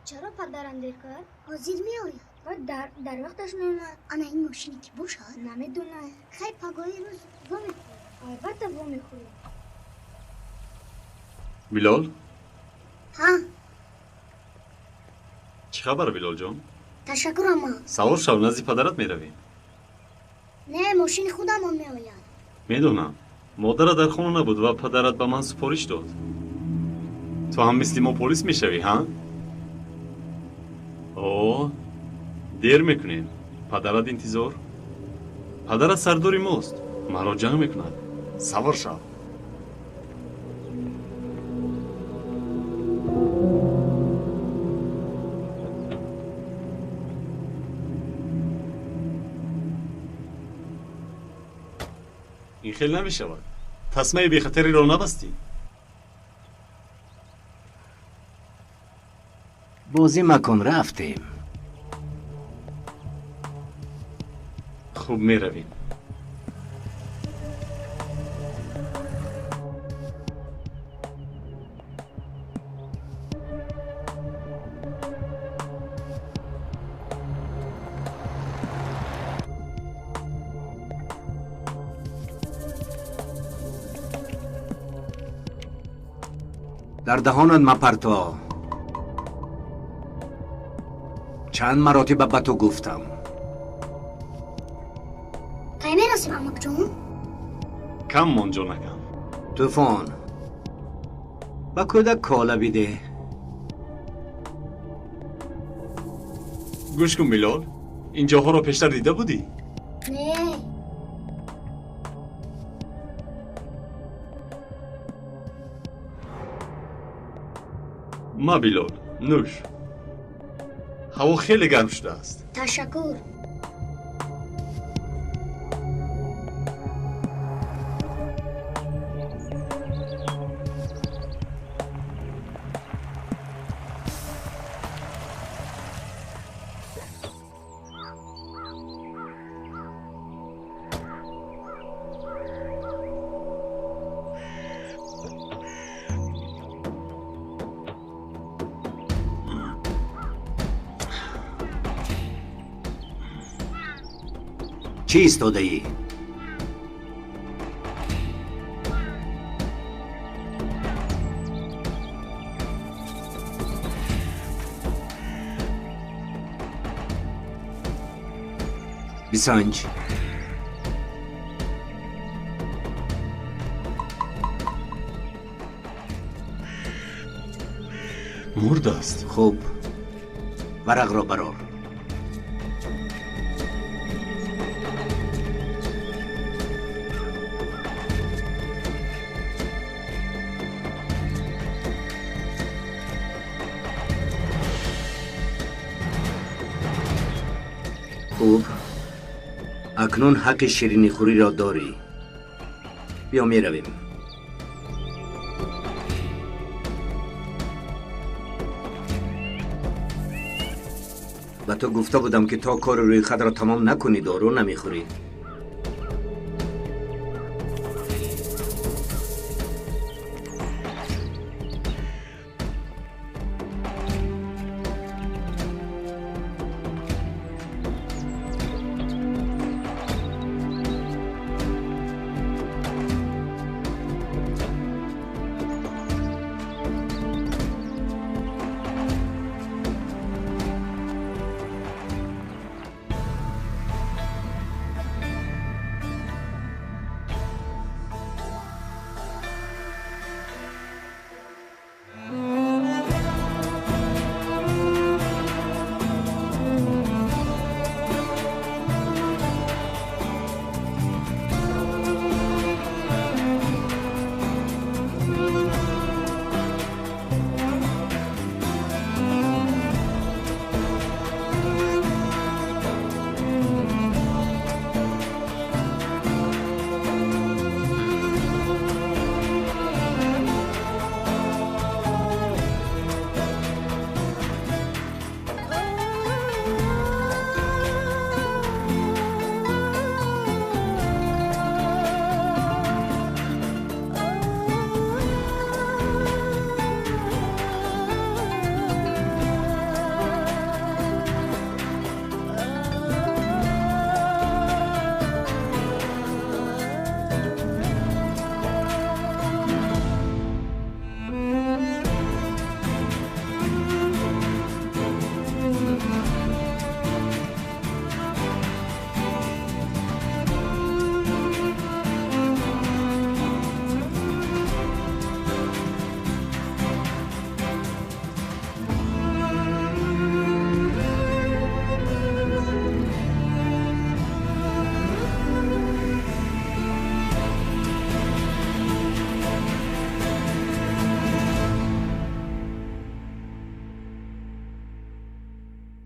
چرا پدرم دیر کرد؟ حاضر می آید و در وقتش میومد. انا این ماشینی که باشد نمیدونه. خیلی پگاهی روز با میخوری البته با میخوری. بیلال ها چه خبر بیلال جان؟ تشکر اما سوار شو نزد پدرت میرویم. نه ماشین خودم هم می آید میدونم مادرت در خونه نبود و پدرت به من سپارش داد. تو هم مثل ما پلیس میشوی ها؟ اوه دیر میکنیم. پدرت انتظار؟ پدرت سرداری ماست. مرا جمع میکند. سوار شو. این خیلی نمیشود. تسمه بی خطری را نبستی. بازی مکن رفتیم. خوب میرویم. در دهانت مپرتا. چند مراتب به تو گفتم. کی می رسیم امک جون؟ کم منجا نکن. طوفان به کودک کالا بیده. گوش کن بیلال. این جاها را پیشتر دیده بودی؟ نه ما بیلال نوش. هوا خیلی گرم شده است. تشکر چی ایستاده ای؟ بیسنج مرد است. خوب ورق را برار. خوب اکنون حق شیرینی خوری را داری. بیا می رویم. و تو گفته بودم که تا کار روی خود را تمام نکنی دارو نمیخوری.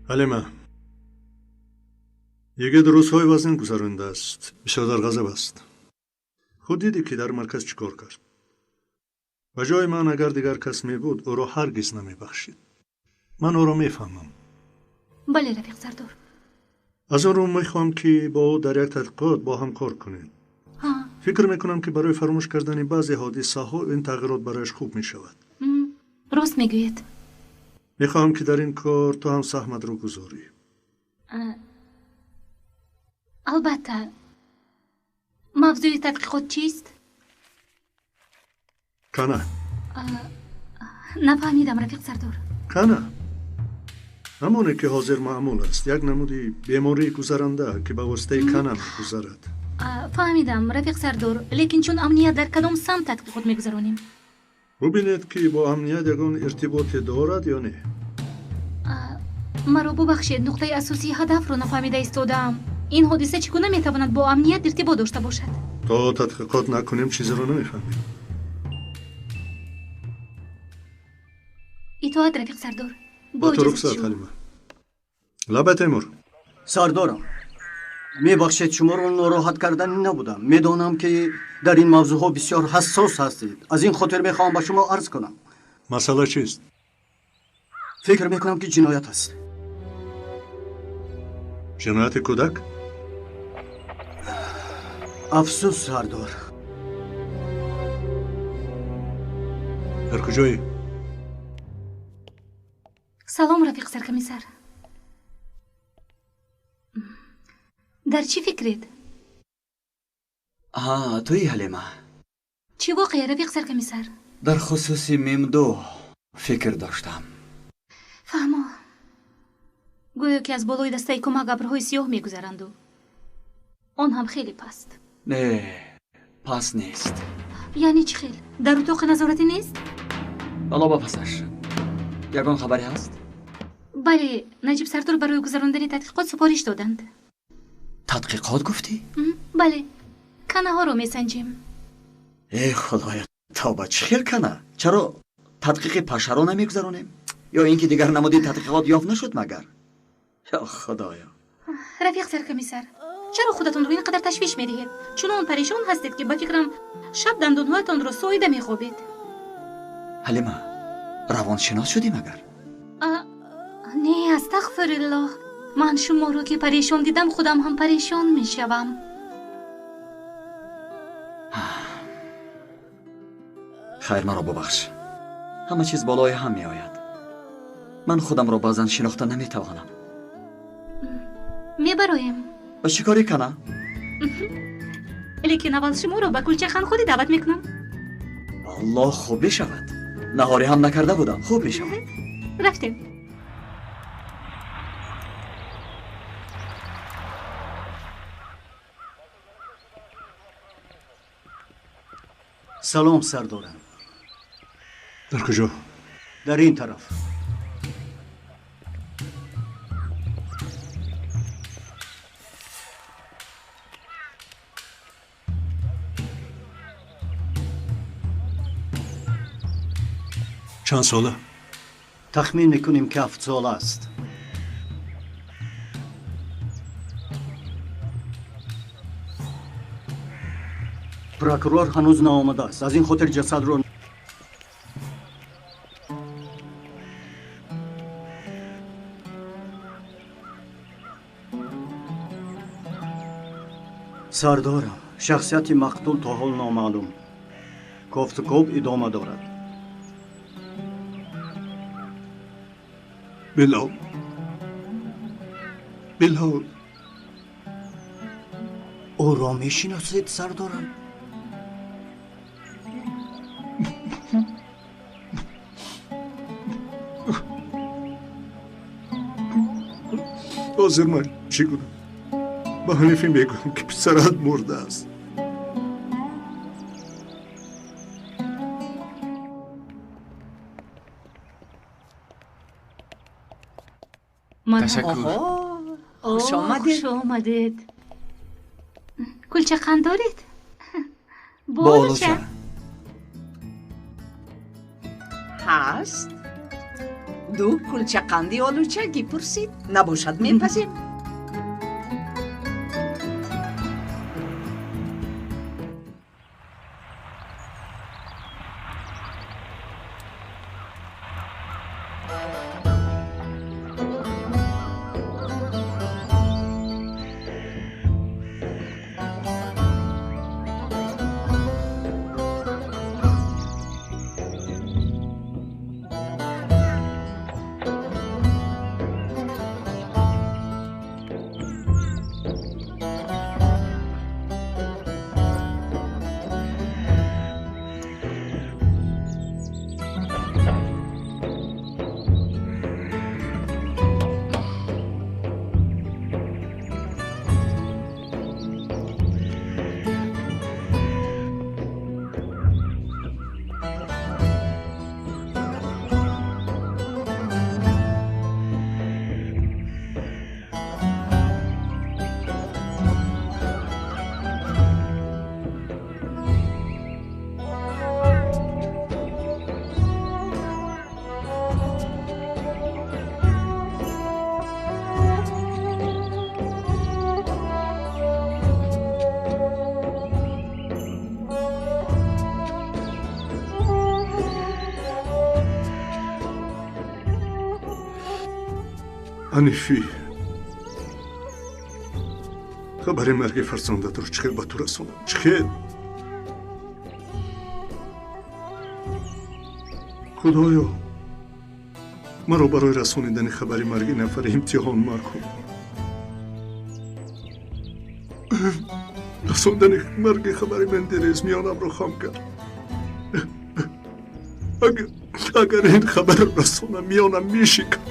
حلیمه یه روزهای وزن گذرانده است. بسیار در غضب است. خود دیدی که در مرکز چیکار کرد. و جای من اگر دیگر کس می بود او را هرگز نمی بخشید. من او را می فهمم. بله رفیق سردار. از اون رو می خواهم که با او در یک تحقیقات با هم کار کنید. فکر می کنم که برای فراموش کردن بعضی حادثه ها این تغییرات برایش خوب می شود. راست می گوید. می خواهم که در این کار تو هم سهمت رو گذاری. البته موضوع تحقیقات چیست؟ کنه نفهمیدم رفیق سردار. کنه همونه که حاضر معمول است. یک نمودی بیماری گذرنده که به واسطه کنه گذرد. فهمیدم رفیق سردار، لیکن چون امنیت در کدام سمت تحقیقات میگذرانیم؟ ببینید که با امنیت یگان ارتباط دارد یا نه. مرا ببخشید، نقطه اساسی هدف رو نفهمیده ایستادم. این حادثه چگونه میتواند با امنیت ارتباط داشته باشد؟ تا تحقیقات نکنیم چیزی رو نمیفهمیم. اطاعت رفیق سردار. با تو رخصت حلیمه. لبه تیمور. سردارم میبخشید شما رو ناراحت کردن نبودم. میدانم که در این موضوع ها بسیار حساس هستید. از این خاطر میخوام با شما عرض کنم. مسئله چیست؟ فکر میکنم که جنایت است. جنایت کودک؟ افسوس سردار. در کجایی؟ سلام رفیق سرکمیسر. در چی فکرید؟ توی حلیمه. چی واقعه رفیق سرکمیسر؟ در خصوص میم2 فکر داشتم. فهمم. گویا که از بالای دسته کمک ابرهای سیاه میگذرند و آن هم خیلی پست. نه پس نیست. یعنی چی خیلی؟ در اتاق نظارتی نیست؟ بالا با پسش یگان خبری هست؟ بله، نجیب سردار برای گذراندن تحقیقات سفارش دادند. تحقیقات گفتی؟ بله، کنه ها رو میسنجیم. ای خدایا، تا با چی خیل کنه؟ چرا تحقیق پشه رو نمیگذرونیم؟ یا اینکه دیگر نمودی تحقیقات یافت نشد مگر؟ یا خدایا. رفیق سرکمیسر، چرا خودتون رو اینقدر تشویش میدهید؟ چون پریشان هستید که با فکرم شب دندونهایتان رو ساییده میخوابید. حلیمه، روانشناس شدی مگر؟ نه استغفر الله. من شما رو که پریشان دیدم خودم هم پریشان میشوم. خیر مرا ببخش. همه چیز بالای هم می آید. من خودم را بازن شناخته نمی توانم. می برایم. با شکاری کنه؟ لیکن اول شما رو به کلچه خان خودی دعوت میکنم. الله خوب بشود. نهاری هم نکرده بودم. خوب بشود. رفتیم. سلام سردارم. در کجا؟ در این طرف. چند ساله؟ تخمین میکنیم که 7 ساله است. پروکورور هنوز نآمده است. از این خاطر جسد رو سردارم، شخصیت مقتول تا حال نامعلوم. گفتگو ادامه دارد. بلال او را میشناسید سردارم؟ حاضر من چی کنم؟ با حنیفی میگویم که پسرت مرده است. تشکر. خوش آمدید. کلچه قند دارید؟ بالچه هست؟ دو کلچه قندی آلوچگی پرسید نباشد میپذیم. انیفی خبر مرگ فرزندت رو چخیل با تو رسونم. چخیل خدایا مرا برای رسوندن خبر مرگ نفر امتحان مکن. رسوندن مرگ خبر من دریز میانم رو خام کرد. اگر این خبر رسونم میانم میشکم.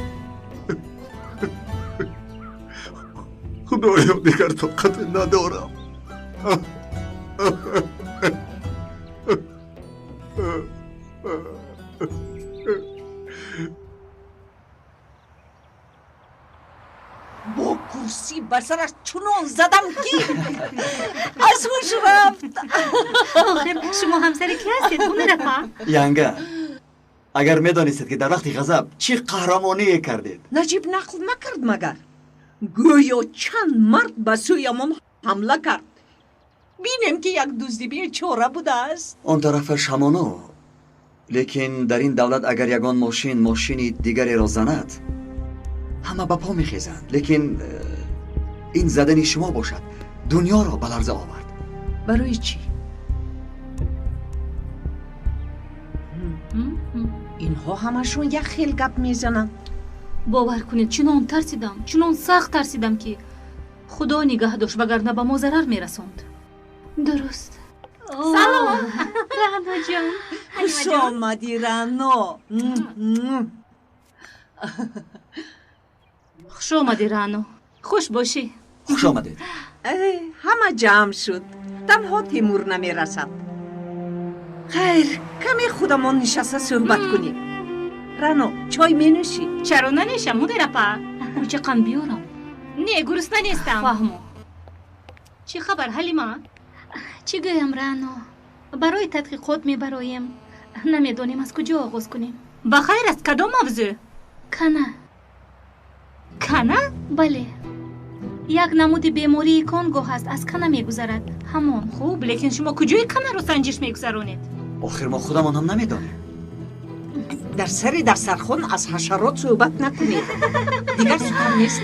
خدایا دیگر طاقت ندارم. با کرسی بر سرش چنان زدم که از هوش رفت. آخر شما همسر کی هستید خونه رفا؟ ینگه اگر میدانستید که در وقت غضب چی قهرمانی کردید. نجیب نقل نکرد مگر گویا چند مرد به سویمان حمله کرد. بینیم که یک دزدی بیچاره بوده است. اون طرفش همانو، لیکن در این دولت اگر یگان ماشینی دیگری را زند همه به پا میخیزند. لیکن این زدنی شما باشد دنیا را به لرزه آورد. برای چی؟ اینها همشون یک خیل گپ میزنن. باور کنید چنان ترسیدم، چنان سخت ترسیدم که خدا نگه داشت وگرنه به ما ضرر میرسوند. درست. سلام رهنا جان. خوش آمدی رهنا. خوش آمدی رهنا. خوش باشی. خوش آمدید. همه جمع شد. تنها تیمور نمیرسد. خیر کمی خودمان نشسته صحبت کنیم. رهنا چای می نوشی؟ چرا ننوشم مدیر اپا؟ چه قند بیارم؟ نه گرسنه نیستم. فهمو. چی خبر حلیما؟ چی گویم رهنا؟ برای تحقیقات میبرایم. نمیدونیم از کجا آغاز کنیم. بخیر است کدام موضوع؟ کنه. کنه؟ بله. یک نمود بیماری کانگو هست از کنه میگذرد. همان. خوب لیکن شما کجای کنه رو سنجش میگذرونید؟ آخر ما خودمان هم نمیدانیم. در دسترخوان از حشرات صحبت نکنید. دیگر سخن نیست.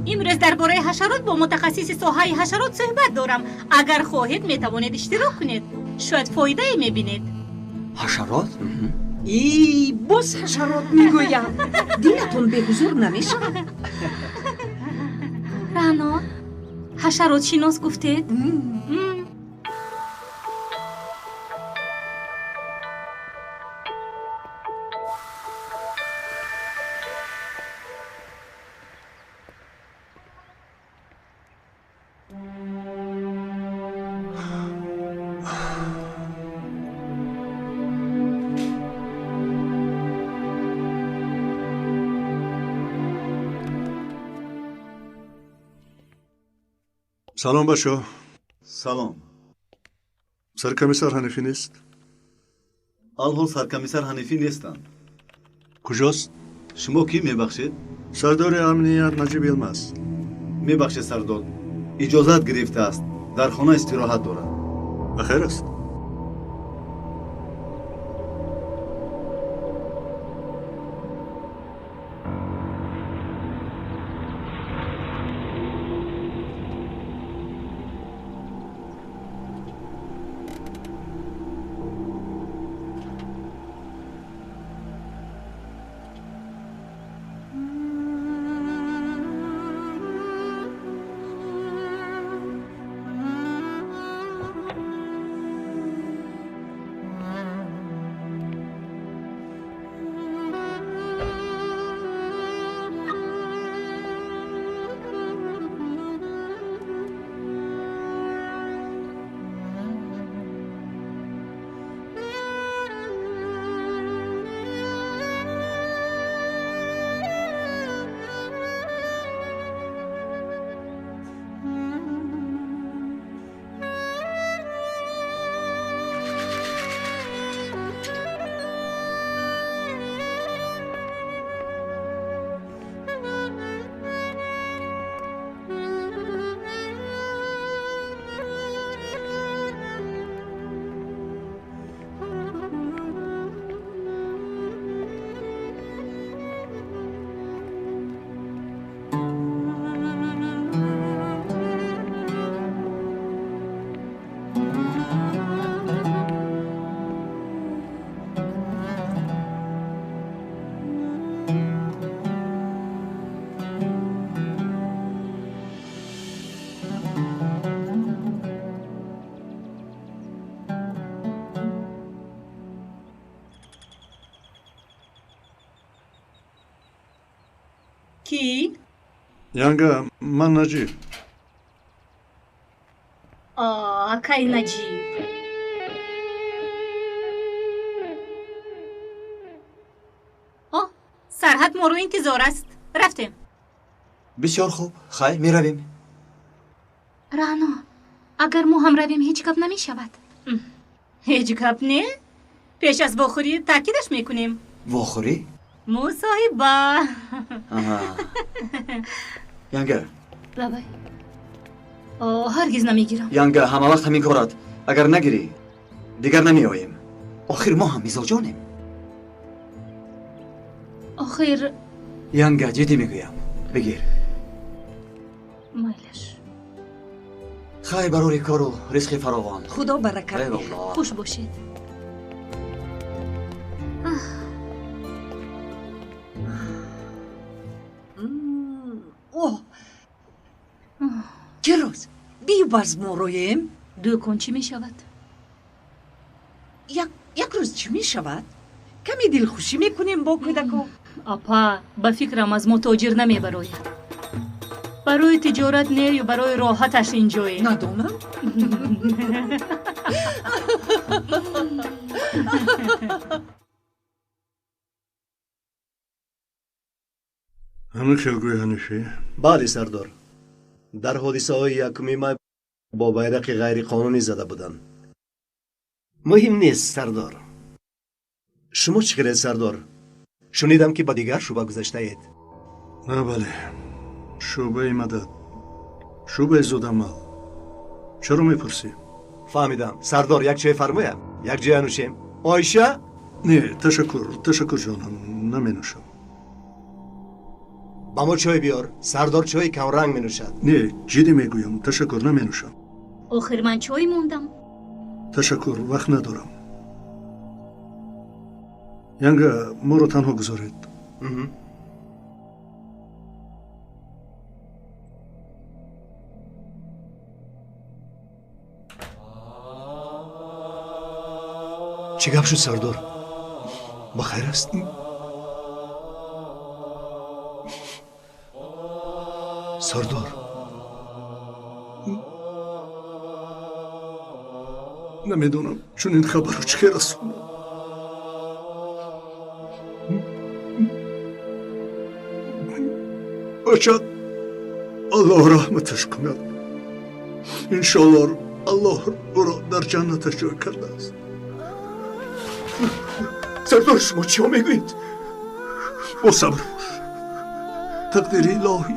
امروز درباره حشرات با متخصص ساحه حشرات صحبت دارم. اگر خواهید میتوانید اشتراک کنید. شاید فایده ای میبینید. حشرات؟ ای باز حشرات میگویم. دلتون به حضور نمیشه؟ رهنا حشرات شناس گفتید؟ سلام بچه. سلام. سرکمیسر حنیفی نیست؟ الحال سرکمیسر حنیفی نیستند. کجاست؟ شما کی میبخشید؟ سردار امنیت نجیب یلمز. میبخشید سردار. اجازت گرفته است. در خانه استراحت دارد. بخیر است. کی؟ Yanga, من نجیب. آکای نجیب. سرحد ما رو انتظار است. رفتیم. بسیار خوب. خیر میرویم. رانا اگر ما هم رویم هیچ گپ نمی شود. هیچ گپ نه؟ پیش از بخوری تاکیدش میکنیم. واخوری؟ مصاحبه. ینگه بابای هرگز نمیگیرم. ینگه همه وقت همین کارات. اگر نگیری دیگر نمیاییم. آخر ما هم میزاجانیم. آخر ینگه جدی میگویم بگیر. مایلش. خیر برای کار و رزق فراوان. خدا برکت ای ده. والله. خوش باشید. اوه جلوز بیو باز ما رویم. دو کن چی می شود؟ یک روز چی می شود؟ کمی دلخوشی میکنیم با کودکو. اپا با فکرم از متاجر نمی براید. برای تجارت نه یا برای راحتش اینجایی؟ ندانم. همه خیلگوی هنوشی؟ بله سردار. در حادثه های یکمی ما با بیرق غیر قانونی زده بودن. مهم نیست سردار. شما چیکارید سردار؟ شنیدم که با دیگر شعبه گذاشته اید. نه بله. شعبه مدد. شعبه زودمال. چرا میپرسی؟ فهمیدم. سردار یک چای فرمایم. یک جای نوشیم. آیشه؟ نه تشکر جانم نمینوشم. با ما چای بیار. سردار چای کم رنگ می نوشد. نه جدی میگویم تشکر نمینوشم. آخر من چای موندم. تشکر وقت ندارم. ینگه ما رو تنها گذارید. چه گپ شد سردار؟ بخیر است؟ سردار نمیدونم چون این خبر رو چه رسوندم. باشد الله رحمتش کند. انشالله الله او را در جنتش جای کرده است. سردار شما چی ها میگوید؟ با صبر باش. تقدیر الهی.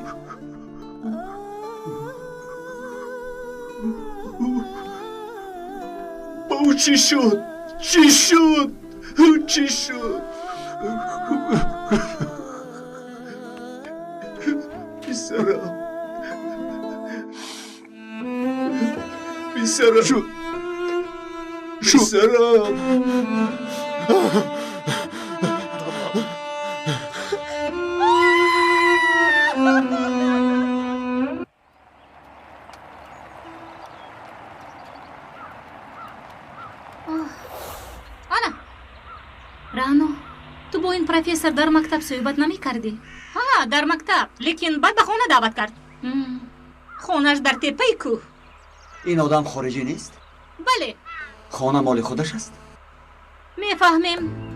او چی شد؟ چی شد؟ چی شد؟ بیسرم بیسرم بیسرم. رانو تو با این پروفسور در مکتب صحبت نمی کردی؟ ها در مکتب، لیکن بعد به خونه دعوت کرد. خونش در تپه کوه. این آدم خارجی نیست؟ بله. خانه مال خودش است؟ میفهمیم.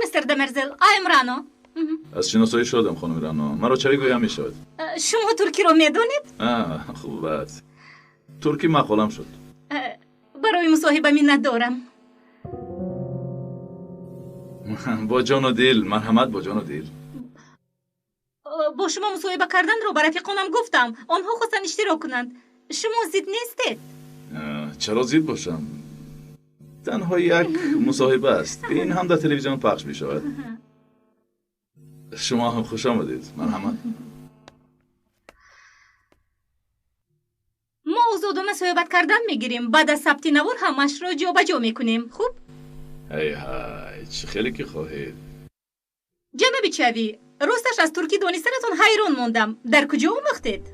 مستر دمرزل، آیم رانو. از شناسایی شدم خانم رانو. مرا چه گویم میشود؟ شما ترکی رو میدونید؟ خوب است. ترکی مقالم شد. برای مصاحبه منت دارم. با جان و دل، مرحمت با جان و دل. با شما مصاحبه کردن رو برای رفیقانم گفتم. آنها خواستن اشتراک کنند. شما زید نیستید؟ چرا زید باشم؟ تنها یک مصاحبه است. این هم در تلویزیون پخش می شود. شما هم خوش آمدید. مرحمت. ما از ادامه صحبت کردن میگیریم. بعد از ثبت نوار همش را جا به جا میکنیم. خوب؟ های های چه خیلی که خواهید. جناب چوی، راستش از ترکی دانستنتون حیران موندم. در کجا آموختید؟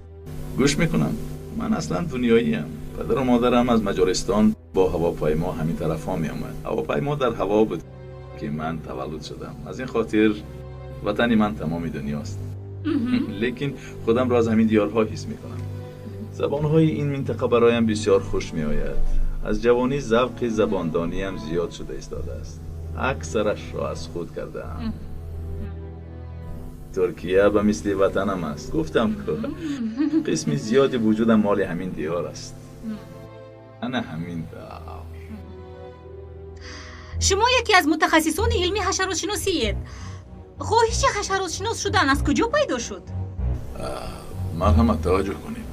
گوش میکنم. من اصلا دنیایی ام. پدر و مادرم از مجارستان با هواپیما همین طرف ها می آمد. هواپیما در هوا بود که من تولد شدم. از این خاطر وطن من تمامی دنیاست. لیکن خودم را از همین دیارها حس می کنم. زبانهای این منطقه برایم بسیار خوش می آید. از جوانی ذوق زباندانی هم زیاد شده ایستاده است. اکثرش را از خود کردم. ترکیه به مثل وطنم است. گفتم که قسمی زیادی وجودم مال همین دیار است. انا همین دار. شما یکی از متخصصان علمی حشرات شناسیید. خواهش حشرات شناس شدن از کجا پیدا شد؟ مرحمت توجه کنید.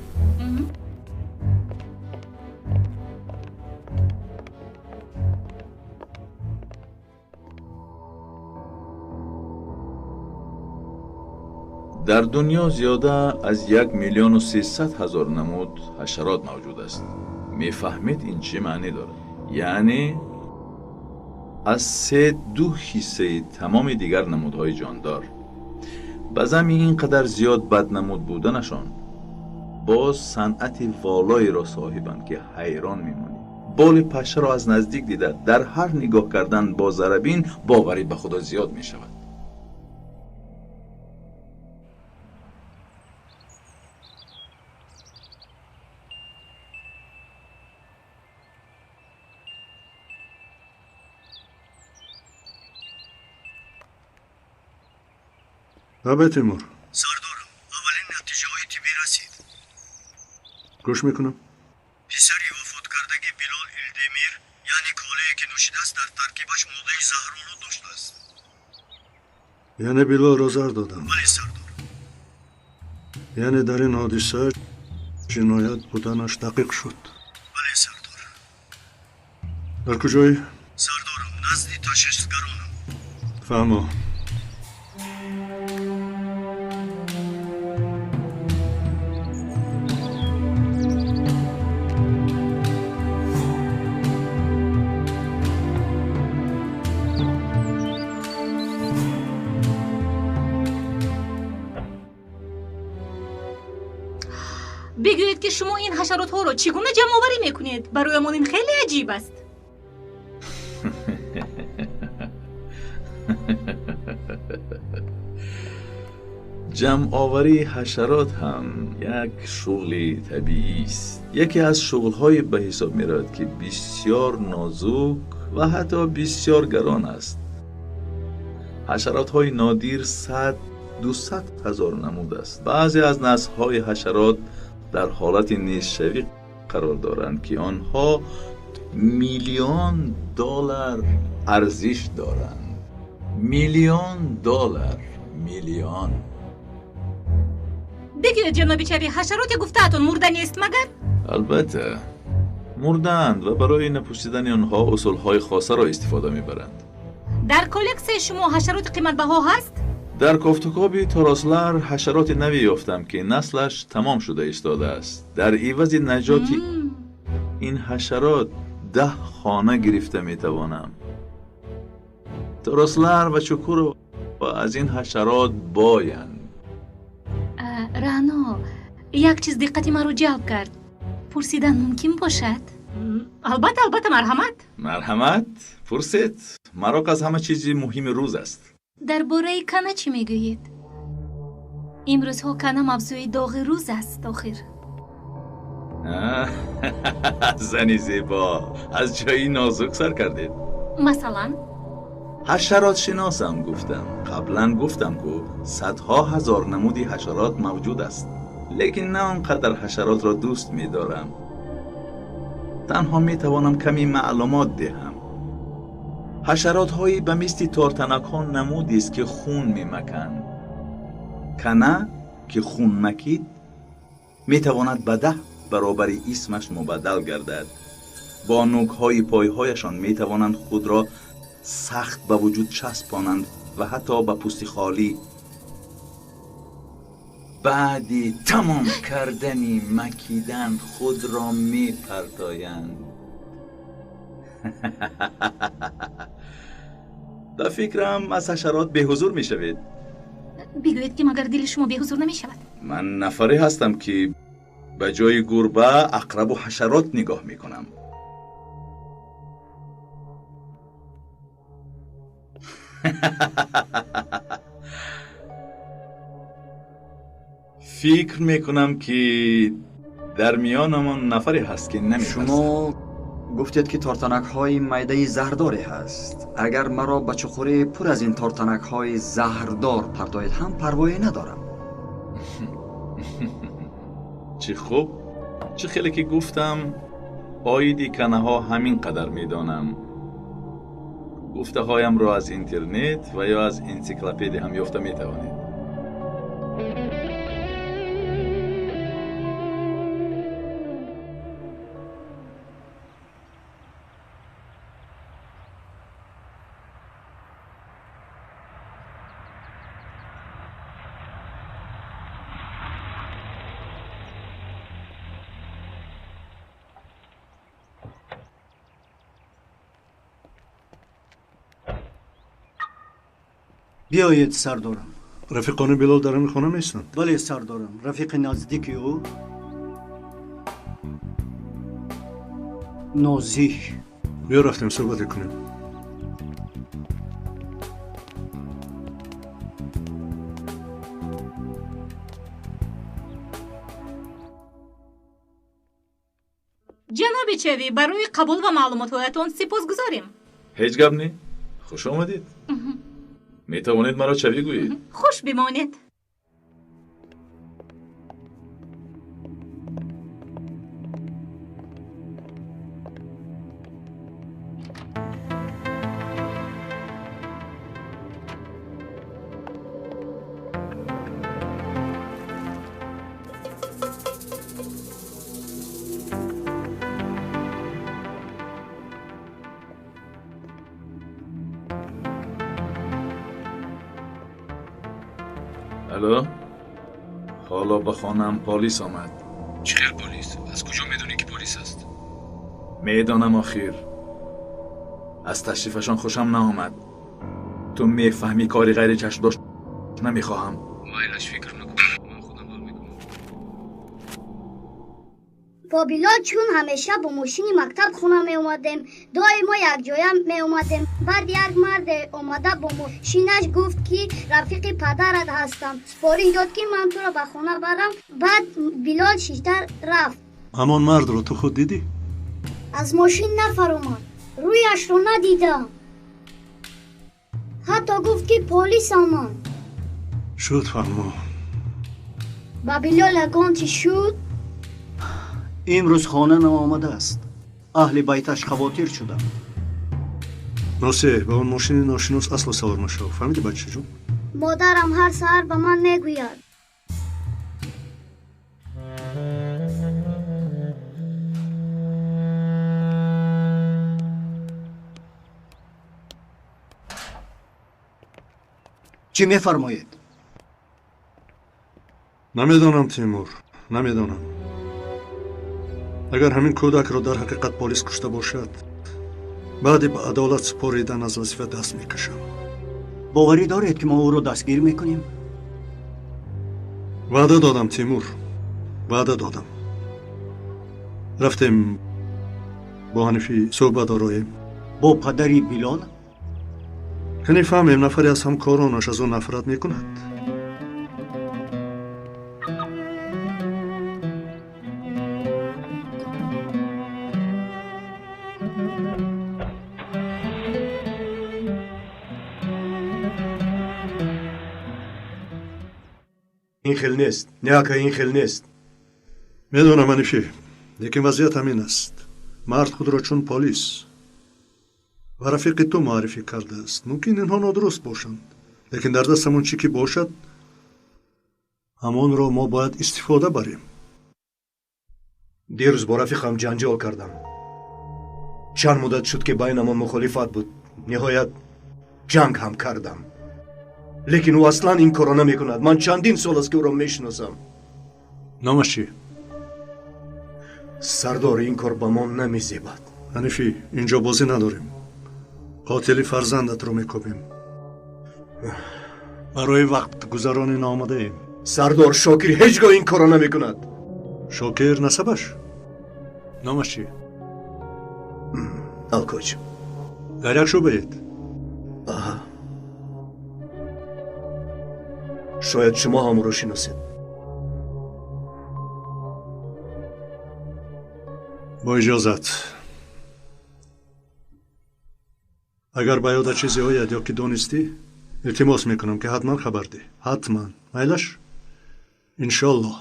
در دنیا زیاده از 1,300,000 نمود حشرات موجود است. میفهمید این چه معنی دارد؟ یعنی از 3/2 حصه تمام دیگر نمودهای جاندار. به زمین اینقدر زیاد بدنمود بودنشان باز صنعت والایی را صاحبند که حیران میمانی. بال پشه را از نزدیک دیده در هر نگاه کردن با ذره‌بین باوری به خدا زیاد می شود. بابا تیمور، سردارم، اولین نتیجه های طبی رسید. گوش میکنم. پسری وفات کردگی بلال الدمیر، یعنی کاله‌ای که نوشیده است در ترکیبش ماده زهرآلود داشته است. یعنی بلال را زهر دادم. بله سردار. یعنی در این حادثه جنایت بودنش دقیق شد. بله سردار. در کجایی؟ سردارم، نزدی تشخیصگرانم. فهمم. بگویید که شما این حشرات ها رو چگونه جمع آوری میکنید؟ برایمان این خیلی عجیب است. جمع آوری حشرات هم یک شغل طبیعی است. یکی از شغل‌های به حساب می‌رود که بسیار نازک و حتی بسیار گران است. حشرات‌های نادر 100-200 هزار نمود است. بعضی از نسل‌های حشرات در حالت نیش‌شوی قرار دارند که آنها میلیون دلار ارزش دارند. میلیون دلار. میلیون. دیگه جناب چوی، حشرات گفته‌تون مرده نیست مگر؟ البته مردند و برای نپوشیدن آنها اصولهای خاصه را استفاده میبرند. در کلکس شما حشرات قیمت بها هست؟ در کافتوکابی تاراسلر حشرات نوی یافتم که نسلش تمام شده ایستاده است. در عوض نجات این حشرات 10 خانه گرفته میتوانم. تاراسلر و چکور و از این حشرات بایند. رانو، یک چیز دقتی مرا جلب کرد. پرسیدن ممکن باشد؟ البته مرحمت. مرحمت؟ پرسید. مراق از همه چیزی مهم روز است. درباره کنه چی میگویید؟ امروزها کنه موضوع داغ روز است آخر. زنی زیبا، از جایی نازک سر کردید. مثلا؟ حشرات شناسم گفتم. قبلا گفتم که صدها هزار نمودی حشرات موجود است. لیکن نه آنقدر حشرات را دوست می دارم. تنها می توانم کمی معلومات دهم. حشرات هایی به مثل تارتنک ها نمودی است که خون می مکند. کنه که خون مکید می تواند به 10 برابر اسمش مبدل گردد. با نوک های پای هایشان می توانند خود را سخت به وجود چسبانند و حتی به پوست خالی. بعدی تمام کردنی مکیدن خود را می پرتایند. در فکرم از حشرات به حضور می شوید. بگویید که مگر دل شما به حضور نمی شود؟ من نفری هستم که به جای گربه عقرب و حشرات نگاه می کنم. فکر میکنم که در میانمان نفری هست که نمی‌پرسد. شما گفتید که تارتنک های میده زهرداری هست. اگر مرا به چخوری پر از این تارتنک های زهردار پرتایید هم پروایی ندارم. چه خوب، چه خیلی که گفتم آیدی کنه ها همین قدر میدانم. گفته هایم را از اینترنت و یا از انسیکلوپدی هم یافته میتوانید. بیایید سردارم. رفیقان بلال در همین خانه میستند؟ بله سردارم. رفیق نزدیکی او نازی. بیا رفتیم صحبت کنیم. جناب چوی، برای قبول و معلوماتتون سپاسگزاریم. هیچ گپ نی. خوش آمدید. می توانید مرا چوی گویید؟ خوش بمانید. الو؟ حالا به خانم پلیس آمد. چخیر پلیس؟ از کجا میدونی که پلیس است؟ میدانم آخر. از تشریفشان خوشم نآمد. تو میفهمی کاری غیر چشم داشت نمیخواهم. مایلش فکر نکن. من خودم حال میکنم. با بیلال چون همیشه با ماشین مکتب خونه می اومدیم دای ما یک جایم می اومدیم بعد یک مرد اومده با ماشینش گفت که رفیق پدرت هستم فوری داد که من تو را به خونه برم بعد بیلال شیشتر رفت همان مرد رو تو خود دیدی؟ از ماشین نفر اومد رویش رو ندیدم حتی گفت که پلیس آمد شد فرما با بیلال اگانتی شد امروز خانه نم آمده است اهل بیتش خواتیر شده ناصر با اون ماشین ناشناس اصلا سوار نشو فهمیدی بچه جون؟ مادرم هر سحر به من میگوید چی میفرمایید؟ نمیدانم تیمور نمیدانم اگر همین کودک را در حقیقت پلیس کشته باشد بعدی به عدالت سپاریدن از وظیفه دست میکشم باوری دارید که ما او را دستگیر میکنیم؟ وعده دادم تیمور وعده دادم رفتیم با حنیفی صحبت آراییم با پدری بیلال؟ که نفهمیم نفری از همکارانش از اون نفرت میکند این خیل نیست نه که این خیل نیست میدونم حنیفی لیکن وضعیت همین است مرد خود را چون پلیس و رفیق تو معرفی کرده است ممکن اینها نادرست باشند لیکن در دستمون چی که باشد همان را ما باید استفاده بریم دیروز با رفیقم جنجال کردم چند مدت شد که بینمان مخالفت بود نهایت جنگ هم کردم لیکن او اصلا این کارو نمی کند من چندین سال است که او را میشناسم نامش چی؟ سردار این کار به ما نمیزیبد حنیفی اینجا بازی نداریم قاتلی فرزندت رو میکوبیم برای وقت گذرانی نامده ایم سردار شاکر هیچگاه این کارو نمی کند شاکر نسبش نامش چی؟ الکوچ در یک شعبه‌اید شاید شما هم او را شناسید با اجازت اگر به یاد چیزی آید یا که دانستی التماس میکنم که حتما خبر ده حتما میلش انشالله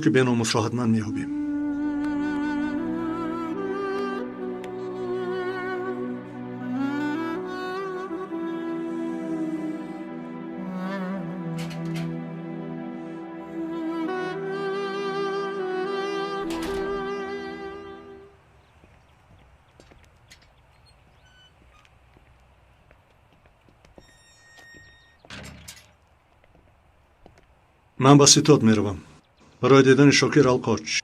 که به ناموس را حتما میابیم من با ستاد میروم برای دیدن شاکر القاچ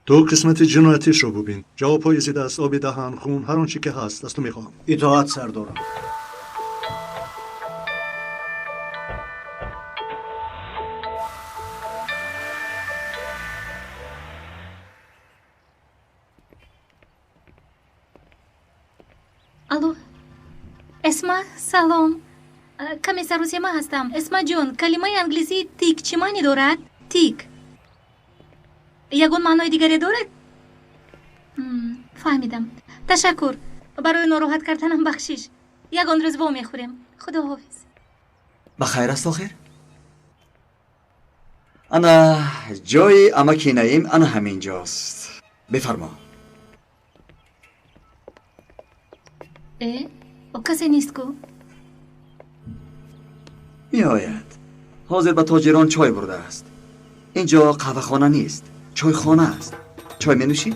تو قسمت جنایتیش رو ببین جوابهای زیده است آب دهن خون هر آنچه که هست از تو میخواهم اطاعت سردارم الو اسما سلام کمیسر روسیما هستم اسما جون کلمه انگلیسی تیک چی معنی دارد؟ تیک یگون معنای دیگری دارد؟ فهمیدم تشکر برای ناراحت کردنم بخشش یگون رزبا میخوریم خدا حافظ بخیر است آخر؟ انا جای امکی نیم انا همین جاست بفرما او کسی نیست کو؟ می آید حاضر به تاجران چای برده است اینجا قهوه خانه نیست چای خانه است چای می نوشی؟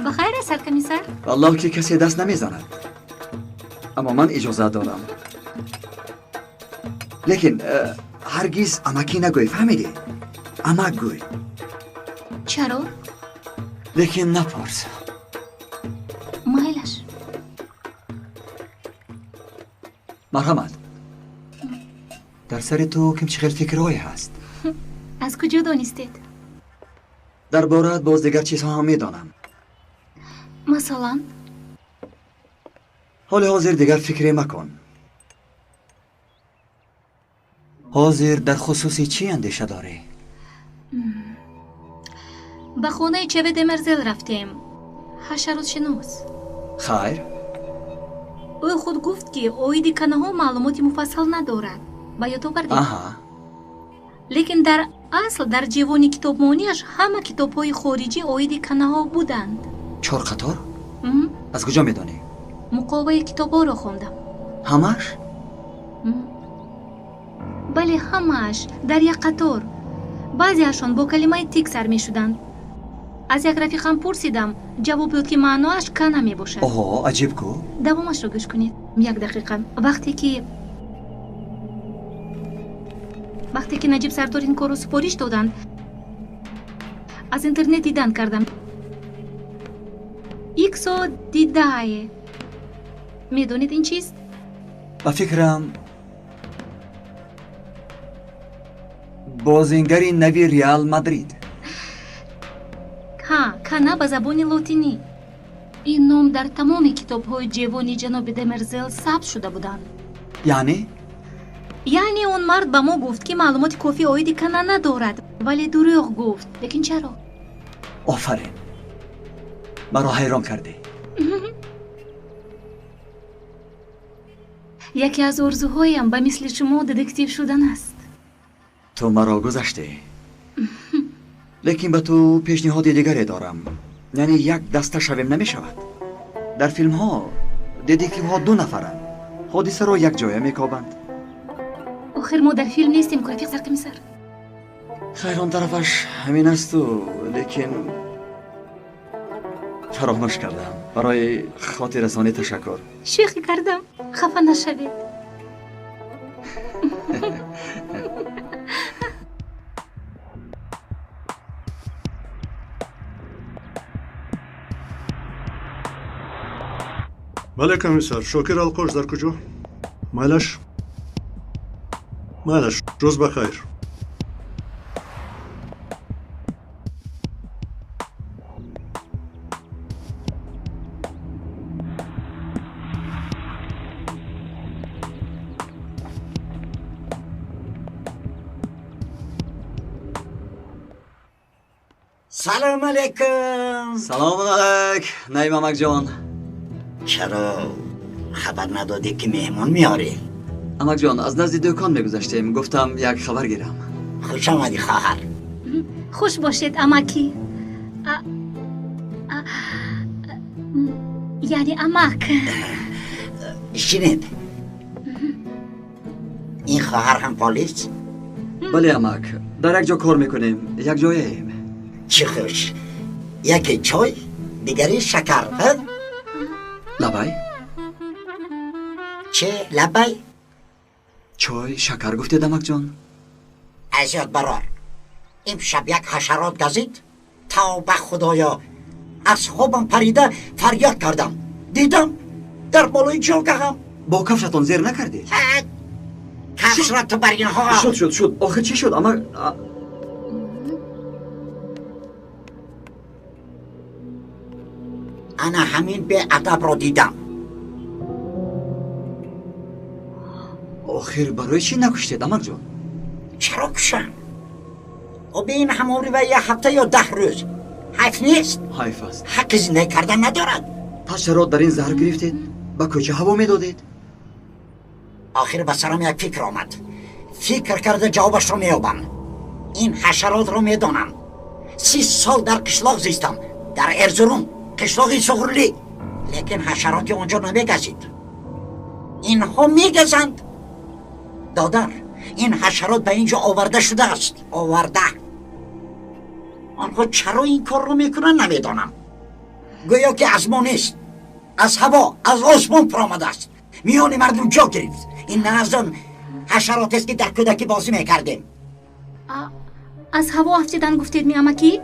بخیر است سرکمیسر؟ والله که کسی دست نمی زند اما من اجازه دارم لیکن هرگز امکی نگوی فهمیدی؟ امک گوی چرا؟ لیکن نپرس مایلش مرحمت در سر تو کم چقدر فکرهایی هست؟ از کجا دانستید؟ در بارت باز دیگر چیزها هم میدانم. مثلا؟ حال حاضر دیگر فکری مکن. حاضر در خصوصی چی اندیشه داری؟ به خانه چوید مرزل رفتیم. حشرات شناس. خیر؟ او خود گفت که اوید کنه ها معلوماتی مفصل ندارد. با یاد آوردیم. لیکن در اصل در جوانی کتابمانیش همه کتاب های خارجی اوید کنه ها بودند. 4 قطار؟ از کجا میدانی؟ مقابه کتاب ها را خوندم. همش؟ بله همش در یک قطار. بعضی هاشون با کلمه تیک سر می شدند. از یک رفیقم پرسیدم جواب داد که معناش کنه می باشد. اوه عجیب کو. دوامش رو گوش کنید. یک دقیقه وقتی که نجیب سردار این کار رو سپارش دادند از اینترنت دیدن کردم. ایکسو دیدای. میدونید این چیست؟ با فکرم بازیگری نوی ریال مادرید. ها، کنه به زبان لاتینی. این نام در تمام کتاب های جوانی جناب دمرزل ثبت شده بودند. یعنی اون مرد به ما گفت که معلومات کافی اوید کنه ندارد ولی دروغ گفت. لیکن چرا؟ آفرین مرا حیران کرده. یکی از آرزوهایم به مثل شما ددکتیو شدن است. تو مرا گذشته. لیکن به تو پیشنهاد دیگری دارم. یعنی یک دسته شویم نمی شود. در فیلم ها ددکتیو ها 2 نفرند. حادثه را یک جای میکابند. آخر ما در فیلم نیستیم که رفیق زرقمی سر. خیر آن طرفش همین است لیکن فراموش کردم. برای خاطر رسانی تشکر. شوخی کردم. خفه نشوید. بله کمیسر شاکر القوش در کجا؟ مالش روز بخیر. سلام علیکم. سلام علیک نعیم امک جان. چرا خبر ندادی که مهمون میاری؟ امک جان از نزد دکان میگذشتیم گفتم یک خبر گیرم. خوش آمدی خواهر. خوش باشید امکی. یعنی امک. شنید این خواهر هم پلیس؟ بله امک در یک جا کار میکنیم. یک جاییم. چه خوش. یکی چای دیگری شکر. لبای؟ چه لبای؟ چای شکر گفته دمک جان. از یاد برار امشب یک حشرات گزید. توبه خدایا از خوابم پریده فریاد کردم. دیدم در بالای جاگهم. با کفشتان زیر نکردی؟ کفش را تو بر اینها. شد آخه چی شد اما انا همین به ادب را دیدم. آخر برای چی نکشته دمک جان؟ چرا کشم؟ و به این هموری و یه هفته یا 10 روز حیف نیست؟ حیف است. حق زنده کردن ندارد. پس چرا در این زهر گرفتید؟ با کوچه هوا میدادید؟ آخر به سرم یک فکر آمد. فکر کرده جوابش رو میابم. این حشرات رو میدانم. 30 سال در قشلاق زیستم. در ارزروم قشلاقی سغرلی. لیکن حشراتی اونجا نمیگزید. اینها میگزند. دادر این حشرات به اینجا آورده شده است. آورده. آنها چرا این کار رو میکنن نمیدانم. گویا که از ما نیست. از هوا از آسمان پرآمده است. میان مردم جا گرفت. این نه از آن حشرات است که در کودکی بازی میکردیم. از هوا افتیدن گفتید می امکی؟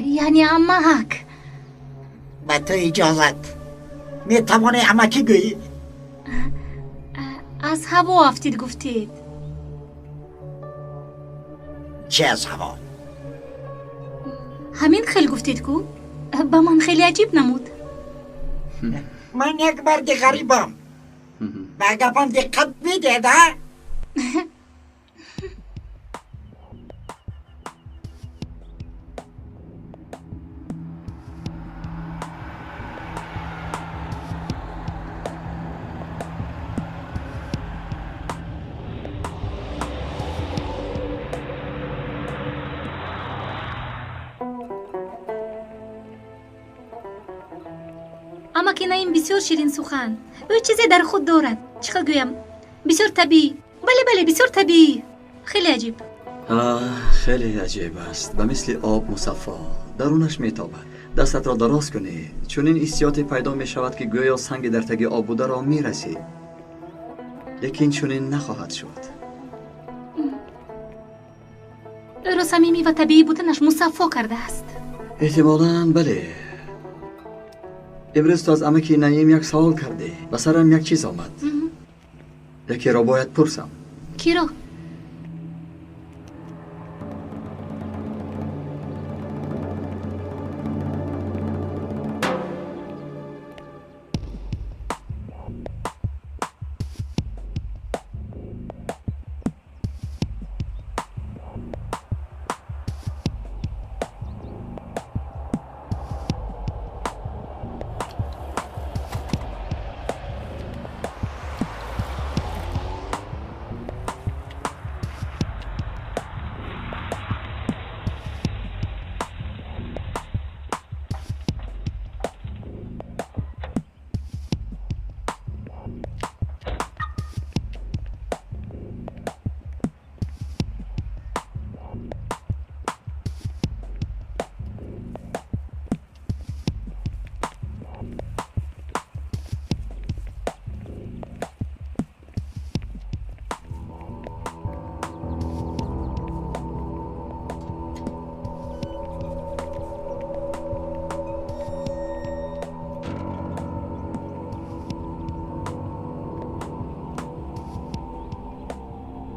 یعنی امک. با تو اجازت میتوانی امکی گویی؟ از هوا افتید گفتید. چی از هوا؟ همین خیلی گفتید کو؟ با من خیلی عجیب نمود. من یک مرد غریبم. به گپم دقت میدید ها؟ اما که این بسیار شیرین سخن او چیزی در خود دارد. چقدر گویم بسیار طبیعی. بله بسیار طبیعی. خیلی عجیب. خیلی عجیب است. به مثل آب مصفا درونش میتابد. دستت را دراز کنی چون این حسیاتی پیدا می شود که گویا سنگ در تگ آب بوده را میرسی، لیکن چنین نخواهد شد. او را صمیمی و طبیعی بودنش مصفا کرده است. احتمالاً بله. امروز تو از امکی نعیم یک سوال کرده. به سرم یک چیز آمد. یکی را باید پرسم. کی را؟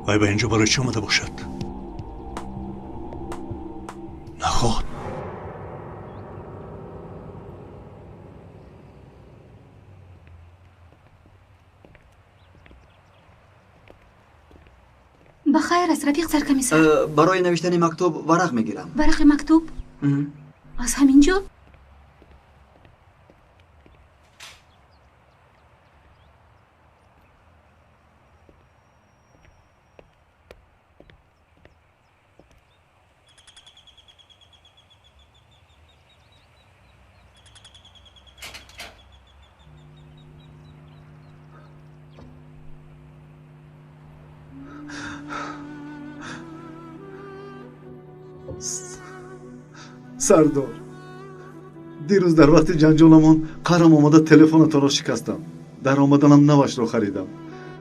وای به اینجا برای چی اومده باشد؟ نخواد. بخیر است رفیق سرکمیسر. برای نوشتن مکتوب ورق میگیرم. ورق مکتوب؟ از همینجا؟ سردار، دیروز در وقت جنجالمان قرم آمده تلفن تو را شکستم. در آمدنم نوش را خریدم.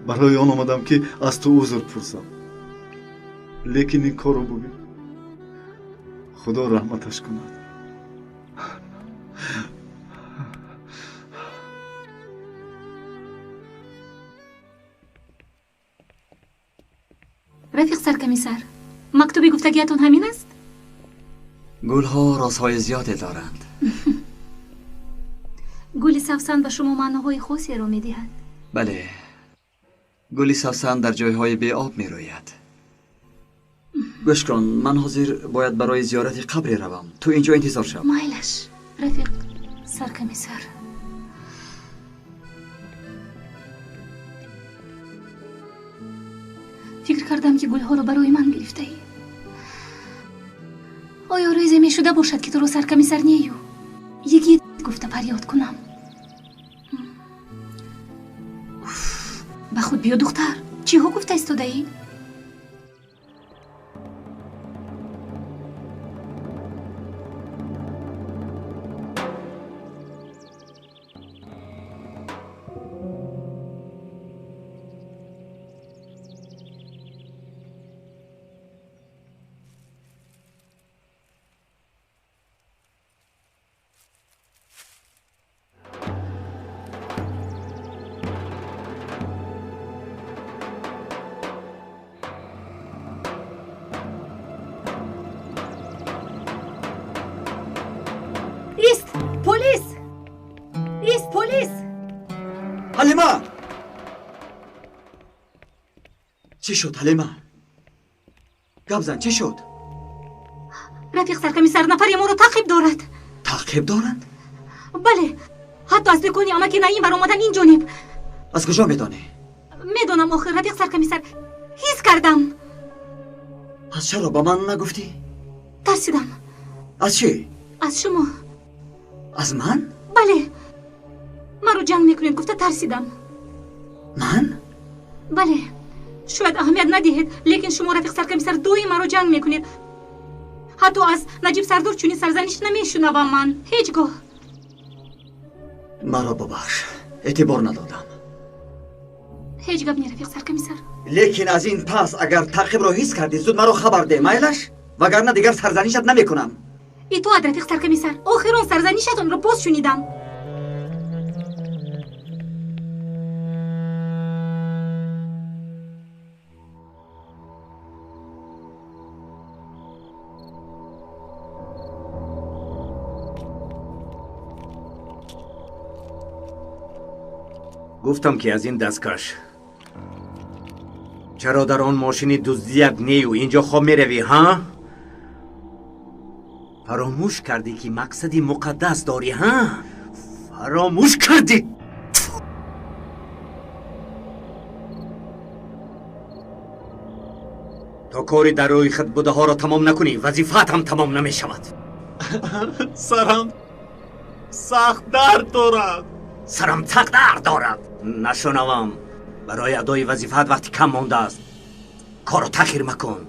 برای آن آمدم که از تو عذر پرسم. لیکن این کار رو ببین. خدا رحمتش کند. رفیق سرکمیسر، مکتوبی گفتگیتون همین است؟ گلها رازهای زیادی دارند. گل سوسن به شما معناهای خاصی را می‌دهد. بله. گل سوسن در جایهای بی آب می‌روید. گوش کن، من حاضر باید برای زیارت قبری روم. تو اینجا انتظار شو. مایلش رفیق سرکمیسر. فکر کردم که گلها رو برای من گرفته ای. آیا ریزه می شده باشد که تو رو سرکمیسر نیو یکی گفته پریاد کنم؟ به خود بیا دختر، چی ها گفته استوده ای؟ ایست پلیس. حلیمه چی شد حلیمه؟ گپ زن چی شد؟ رفیق سرکمیسر نفری ما رو تعقیب دارد. تعقیب دارند؟ بله، حتی از دکانی آمد که ناییم بر آمدن این جانب. از کجا میدانی؟ میدونم آخر رفیق سرکمیسر، حس کردم. از چرا با من نگفتی؟ ترسیدم. از چی؟ از شما. از من؟ بله، من رو جنگ میکنید گفته ترسیدم. من؟ بله، شاید اهمیت ندهید لیکن شما رفیق سرکمیسر دوی من رو جنگ میکنید. حتی از نجیب سردار چونی سرزنش نمیشنوم من هیچگاه. مرا ببخش، اعتبار ندادم. هیچ گپ نی رفیق سرکمیسر. لیکن از این پس اگر تعقیب رو حس کردی زود مرا خبر ده مایلش، وگرنه دیگر سرزنشت نمیکنم. ای تو رفیق سرکمیسر، آخرون سرزنشتون رو باز شنیدم. گفتم که از این دستکش چرا در آن ماشینی دزدیت نیو اینجا خواب میروی ها؟ فراموش کردی که مقصدی مقدس داری ها؟ فراموش کردی؟ تا کاری در روی خود بوده ها را تمام نکنی وظیفت هم تمام نمی شود. سرم سخت درد دارد. سرم سخت درد دارد. نشنوم. برای ادای وظیفت وقتی کم مانده است کارو تأخیر مکن.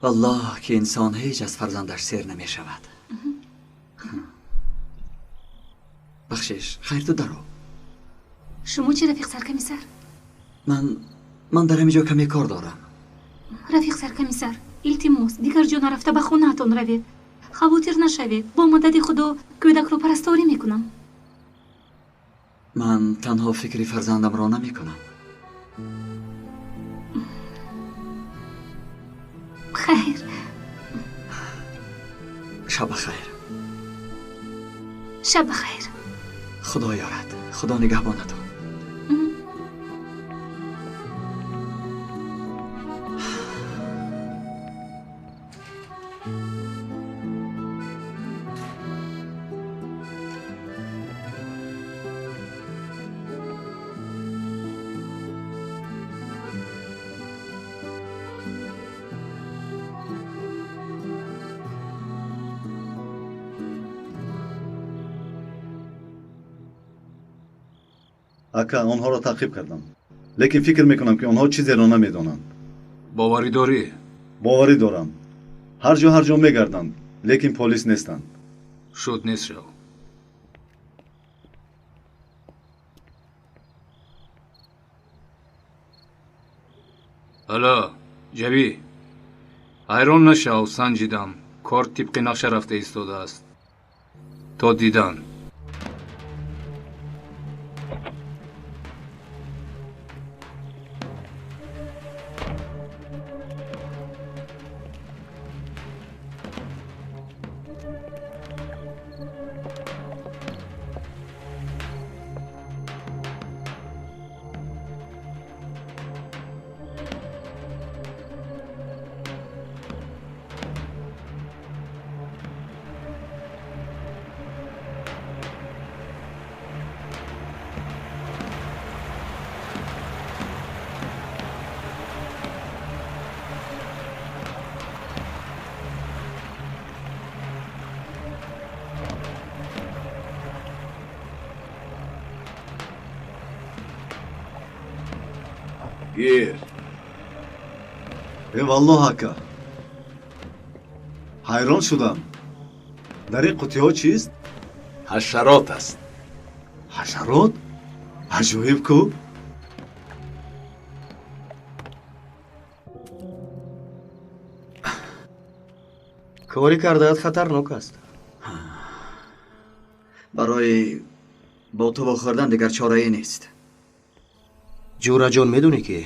والله که انسان هیچ از فرزندش سیر نمی شود. بخشش خیر تو درو. شما چی رفیق سرکمیسر؟ من در اینجا کمی کار دارم. رفیق سرکمیسر، التماس دیگر جا نرفته به خونه‌تان روید. خواطر نشوید. با مدد خدا کودک رو پرستاری میکنم. من تنها فکری فرزندم را نمی کنم. خیر. شب خیر. شب خیر. خدا یارد. خدا نگهبانتان. اکا آنها را تعقیب کردم لیکن فکر میکنم که آنها چیزی را نمیدانند. باوری داری؟ باوری دارم. هر جا میگردند لیکن پلیس نیستند. شد نیست شو. حالا جبی حیران نشو. سنجیدم کار طبق نقشه رفته ایستاده است تا دیدن. گیر. والله اکا حیران شدم. در این قوطی ها چیست؟ حشرات است. حشرات؟ عجایب کو. کاری کردهت خطرناک است. برای با تو خوردن دیگر چاره ای نیست. جورا جان میدونی که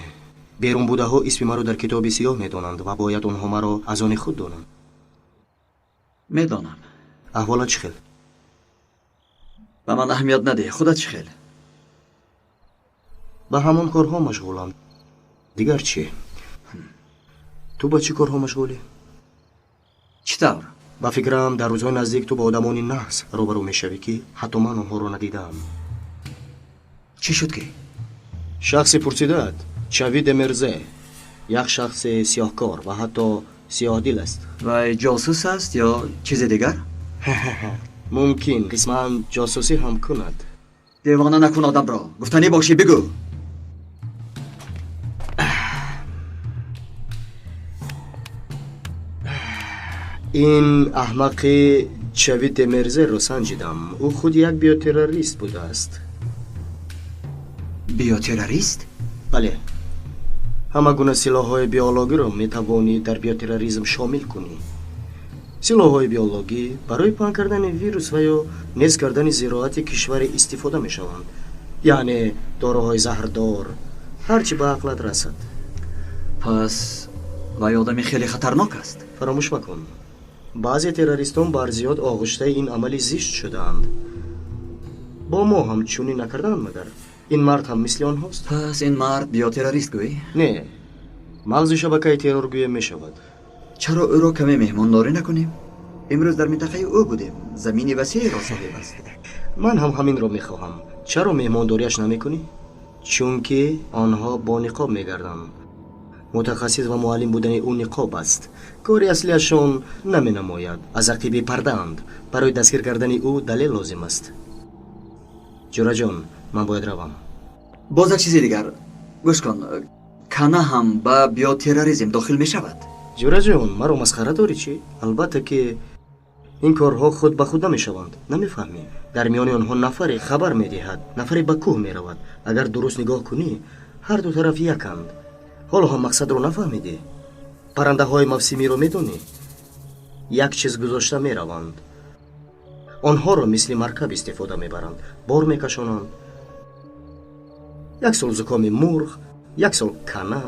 بیرون بوده ها اسم مرا در کتابی سیاه میدانند و باید آنها مرا از آن خود دانند. میدانم. احوالت چه خیل؟ به من اهمیت نده. خودت چه خیل؟ به همان کارها مشغولم. دیگر چی؟ تو با چی کارها مشغولی؟ چطور؟ با فکرم در روزهای نزدیک تو با آدمانی نحس روبرو میشوی که حتی من آنها رو ندیدم. چی شد که؟ شخصی پرسیدد چاوید مرزه یک شخص سیاهکار و حتی سیاه دل است. و جاسوس است یا چیز دیگر؟ ممکن قسما جاسوسی هم کند. دیوانه نکن آدم را. گفتنی باشی بگو. این احمق چاوید مرزه رو سنجیدم. او خود یک بیوتروریست بوده است. بیوتروریست؟ بله. همه گونه سلاح‌های بیولوژی را میتوانی در بیوتروریسم شامل کنی. سلاح‌های بیولوژی برای پنهان کردن ویروس و یا نیست کردن زراعت کشور استفاده میشوند. یعنی داروهای زهردار، هرچی به عقلت رسد. پس وای آدمی خیلی خطرناک است. فراموش مکن. بعضی تروریستان بر زیاد آغشته این عملی زشت شدند. با ما هم چونی نکردند مگر این مرد هم مثل آنهاست. پس این مرد بیوتروریست گویی؟ نه، مغز شبکه ترورگویی می شود. چرا او را کمی مهمانداری نکنیم؟ امروز در منطقه او بودیم. زمین وسیعی را صاحب است. من هم همین را میخواهم. چرا مهمانداریش نمیکنی؟ چون که آنها با نقاب میگردند. متخصص و معلم بودن او نقاب است. کاری اصلیشون نمی نماید. از عقیبه پرده اند. برای دستگیر کردن او دلیل لازم است. جورا جان، من باید روم. باز یک چیزی دیگر. گوش کن. کانا هم با بیوتروریسم داخل می شود. جورا جان، مرا مسخره داری چی؟ البته که این کارها خود به خود نمی شوند. نمیفهمی؟ در میان آنها نفری خبر می دهد، نفری به کوه می رود. اگر درست نگاه کنی هر دو طرف یکند. حالا هم مقصد رو نفهمیدی؟ پرنده های موسمی رو میدونی؟ یک چیز گذاشته می روند. آنها رو مثل مرکب استفاده می برند. بار می کشانند. یک سال زکام مرغ، یک سال کنه.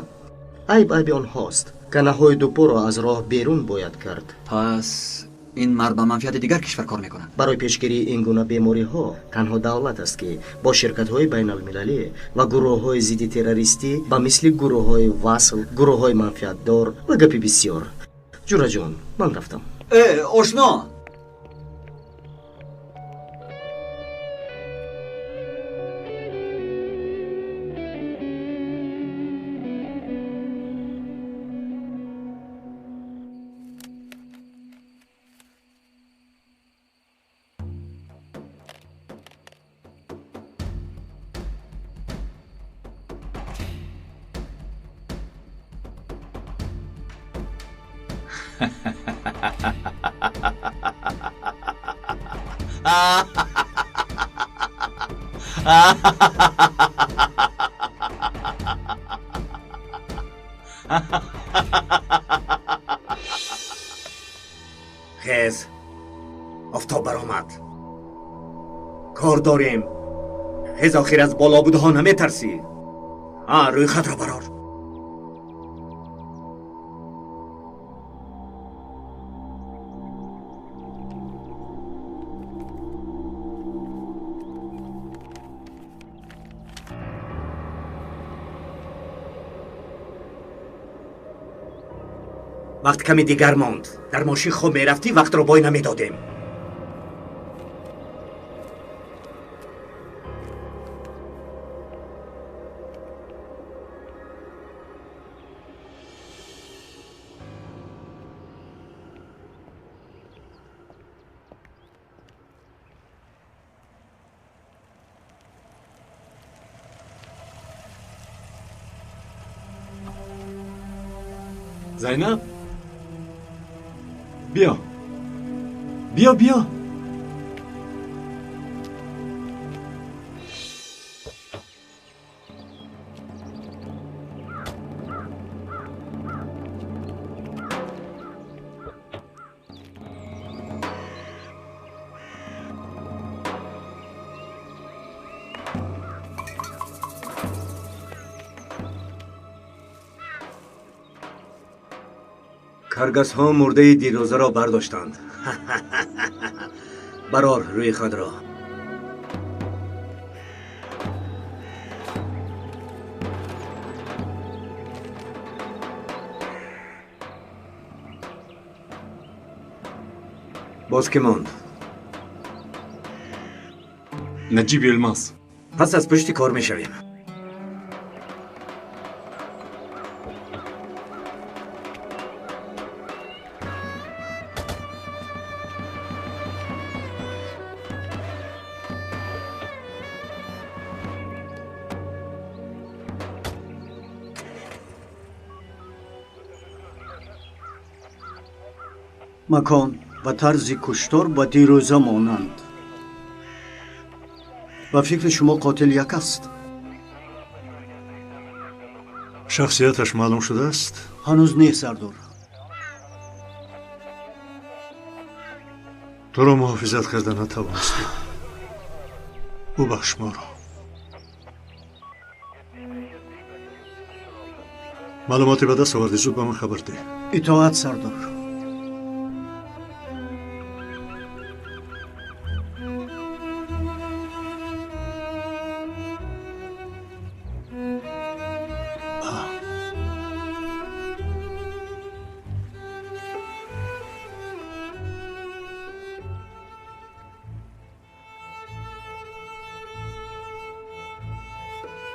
عیب آنهاست. کنه های دوپو را از راه بیرون باید کرد. پس این مرد به منفعت دیگر کشور کار میکنند. برای پیشگیری این گونه بیماری ها تنها دولت است که با شرکت های بین المللی و گروه های ضد تروریستی با مثل گروه های وصل، گروه های منفعت دار و گپی بسیار. جورا جون، من رفتم. آشنا، خیز آفتاب برآمد. کار داریم. خیز آخر از بالا بوده ها نمیترسی؟ روی خط را برار. وقت کمی دیگر ماند. در ماشین خوب میرفتی وقت رو بای نمیدادیم. زینب، بیا بیا بیا. کرگس‌ها مرده دیروزه را برداشتند. برار روی خود را. باز که ماند؟ نجیب الماس. پس از پشت کار می شویم. مکان و طرز کشتار با دیروزه مانند. و فکر شما قاتل یک است؟ شخصیتش معلوم شده است؟ هنوز نیست سردار. تو را محافظت کرده نتوانستی. ببخش ما را. معلوماتی به دست آوردی، زود به من خبر ده. اطاعت سردار.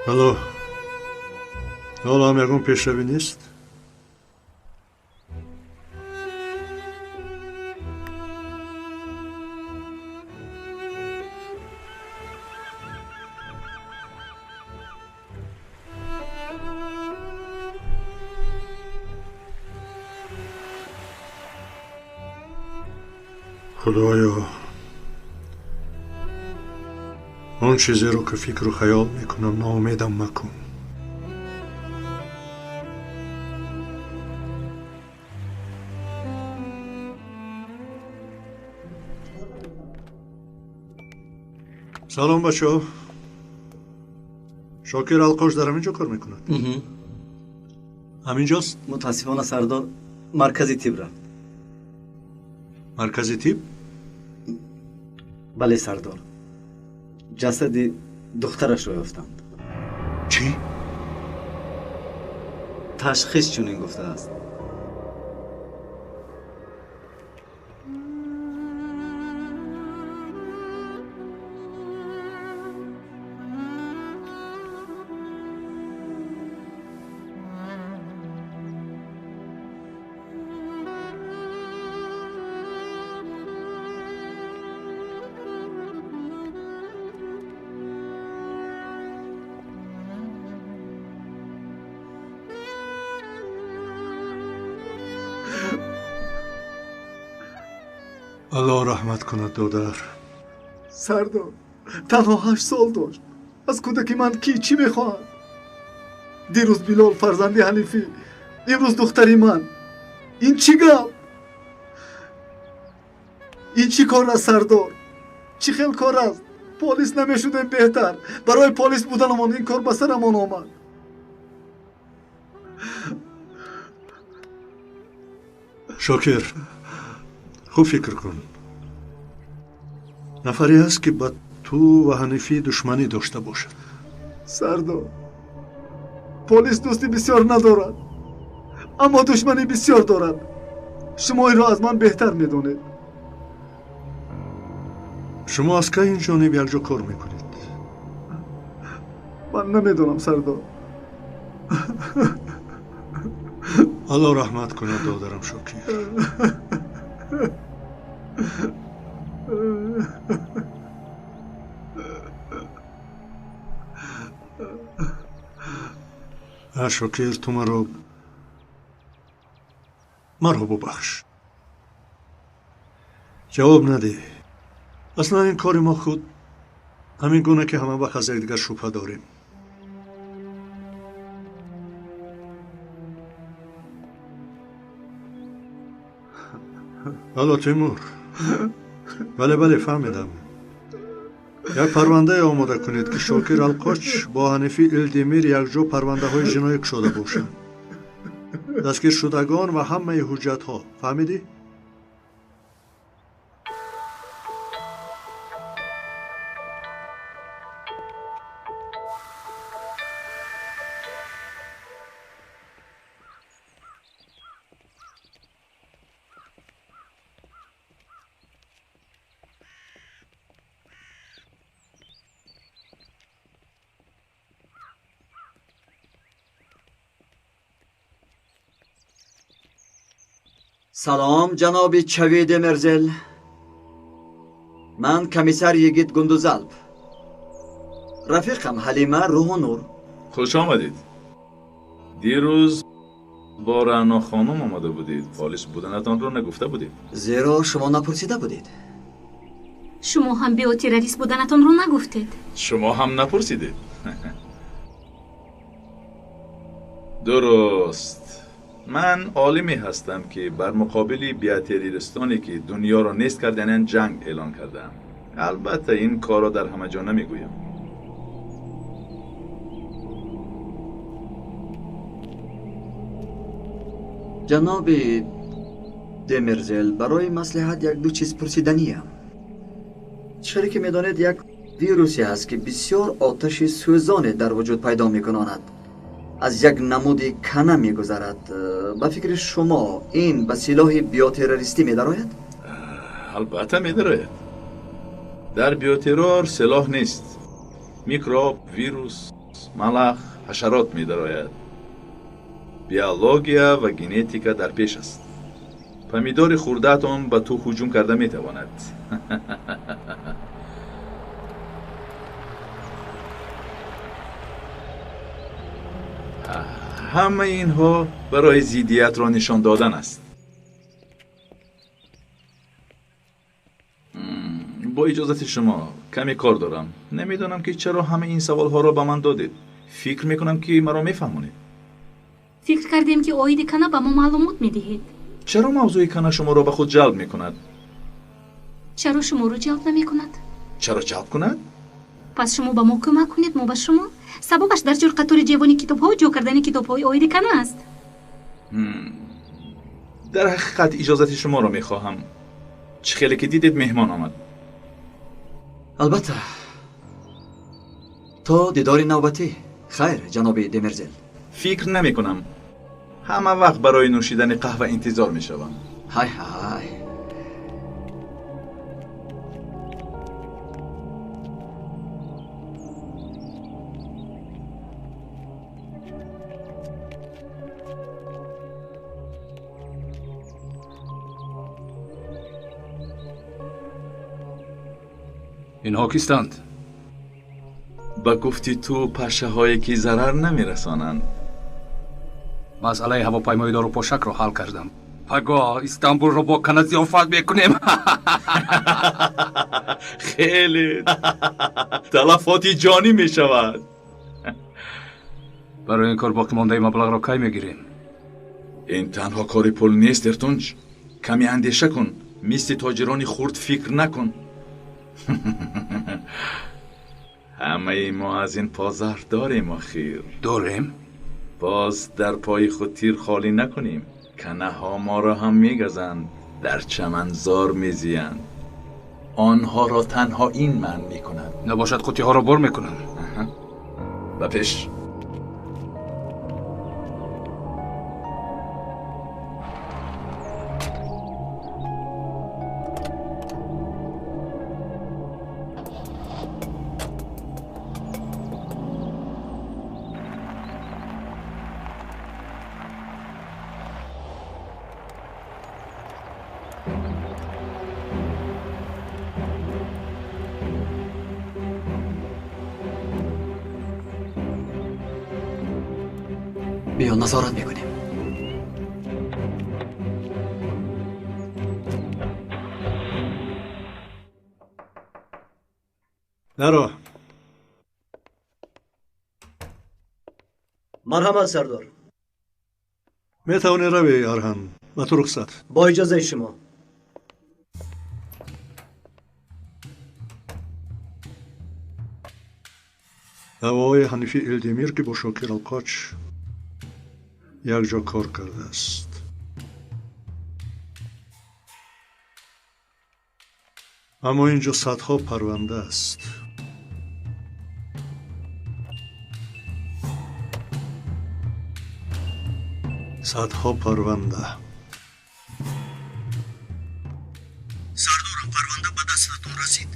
الو، حالا هم یکون پیشروی نیست؟ خدایا، آن چیزی رو که فکر و خیال میکنم ناامیدم مکن. سلام بچه ها. شاکر القاش در همینجا کار میکند؟ همینجاست؟ متاسفانه سردار مرکزی تیب رفت. مرکزی تیب؟ بله سردار. جسد دخترش رو یافتند. چی؟ تشخیص چنین گفته است. الله رحمت کند دادر. سردار تنها 8 سال داشت. از کودکی من کی چی میخواهد؟ دیروز بلال فرزندی حنیفی، امروز دختری من. این چی گپ؟ این چی کار است سردار؟ چی خیل کار است؟ پلیس نمیشودیم بهتر. برای پلیس بودنمان این کار به سرمان آمد. شاکر، خوب فکر کن. نفری هست که با تو و حنیفی دشمنی داشته باشد. سردار پلیس دوستی بسیار ندارد، اما دشمنی بسیار دارد. شما این را از من بهتر میدونید. شما از که این جانب یک جا کار میکنید؟ من نمیدونم سردار. الله رحمت کند دادرم شاکر. شاکر، تو مرا ببخش. جواب نده. اصلا این کار ما خود همین گونه که همه وقت از یکدیگر شبهه داریم. حالا تیمور، بله فهمیدم. یک پرونده آماده کنید که شاکر القاچ با حنیفی الدمیر یک جا پرونده های جنایی شده باشند. دستگیر شدگان و همه حجت ها. فهمیدی؟ سلام جناب چوید مرزل. من کمیسر یگیت گندوزالب. رفیقم حلیمه روح و نور. خوش آمدید. دیروز با رعنا خانم آمده بودید. پالیس بودنتان رو نگفته بودید. زیرا شما نپرسیده بودید. شما هم بیوتروریست بودنتان رو نگفتید. شما هم نپرسیدید. درست. من عالمی هستم که بر مقابل بیاتریستانی که دنیا را نیست کردن جنگ اعلان کردم. البته این کار را در همه جا نمیگویم. جناب دمرزل، برای مصلحت یک دو چیز پرسیدنیم. چرا که میدانید یک ویروسی هست که بسیار آتش سوزان در وجود پیدا میکناند، از یک نمود کنه میگذرد. به فکر شما این به سلاح بیوتروریستی میدراید؟ البته میدراید. در بیوترور سلاح نیست. میکروب، ویروس، ملخ، حشرات میدراید. بیولوژیا و ژنتیکا در پیش است. پمیدار خورده‌تان به تو هجوم کرده میتواند. همه اینها برای ضدیت را نشان دادن است. با اجازت شما کمی کار دارم. نمیدانم که چرا همه این سوالها را به من دادید. فکر میکنم که مرا میفهمونید. فکر کردیم که اوید کنه به ما معلومات میدهید. چرا موضوع کنه شما را به خود جلب میکند؟ چرا شما رو جلب نمیکند؟ چرا جلب کند؟ پس شما به ما کمک کنید، ما به شما. سببش در جور قطور جوانی کتاب‌ها و جو کردن کتاب‌های اوید کنه است. در حقیقت اجازت شما را میخواهم. چه خیلی که دیدید مهمان آمد. البته تا دیدار نوبتی. خیر جناب دمرزل. فکر نمی کنم. همه وقت برای نوشیدن قهوه انتظار می شوم. های های. اینها کیستند؟ با گفتی تو پشه هایی که ضرر نمی رسانند. مسئله هواپیمای دار و پوشک رو حل کردم. پگاه استانبول رو با کنه ضیافت میکنیم. خیلی تلفاتی جانی می شود. برای این کار باقی مانده مبلغ را کی میگیریم؟ این تنها کاری پول نیست ارتونج. کمی اندیشه کن. مثل تاجرانی خورد فکر نکن. همه ما از این پازر داریم آخیر. داریم؟ باز در پای خود تیر خالی نکنیم. کنه ها ما را هم میگزند، در چمنزار میزیند. آنها را تنها این من میکنند. نباشد قوطی ها را بر میکنند. و پیش. بیا نظارت میکنیم. نرو. مرحبا سردار. میتونی روی ارهن. با تو رخصت. با اجازه شما. آقای حنیفی الدمیر که با شاکر القاچ якҷо кор кардааст. аммо ин ҷо садҳо парванда аст. садҳо парванда. сардорам, парванда ба дастатон расид.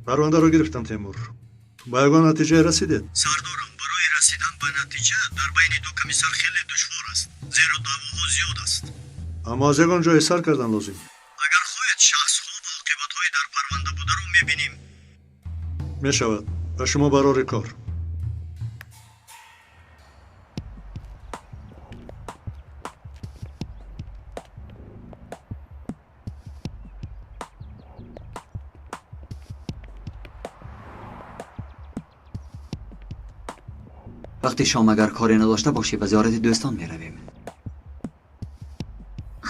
парвандаро гирифтам, Темур. ба ягон натиҷае расидед? сардорам, барои расидан ба натиҷа дар байни ду комиссар хеле душвор аст, зеро даъвоҳо зиёд аст. аммо аз ягон ҷое сар кардан лозим. агар хоҳед шахсҳо ва оқибатҳои дар парванда бударо мебинем. мешавад. ба шумо барори кор. وقتی شام اگر کاری نداشته باشی به زیارت دوستان می رویم.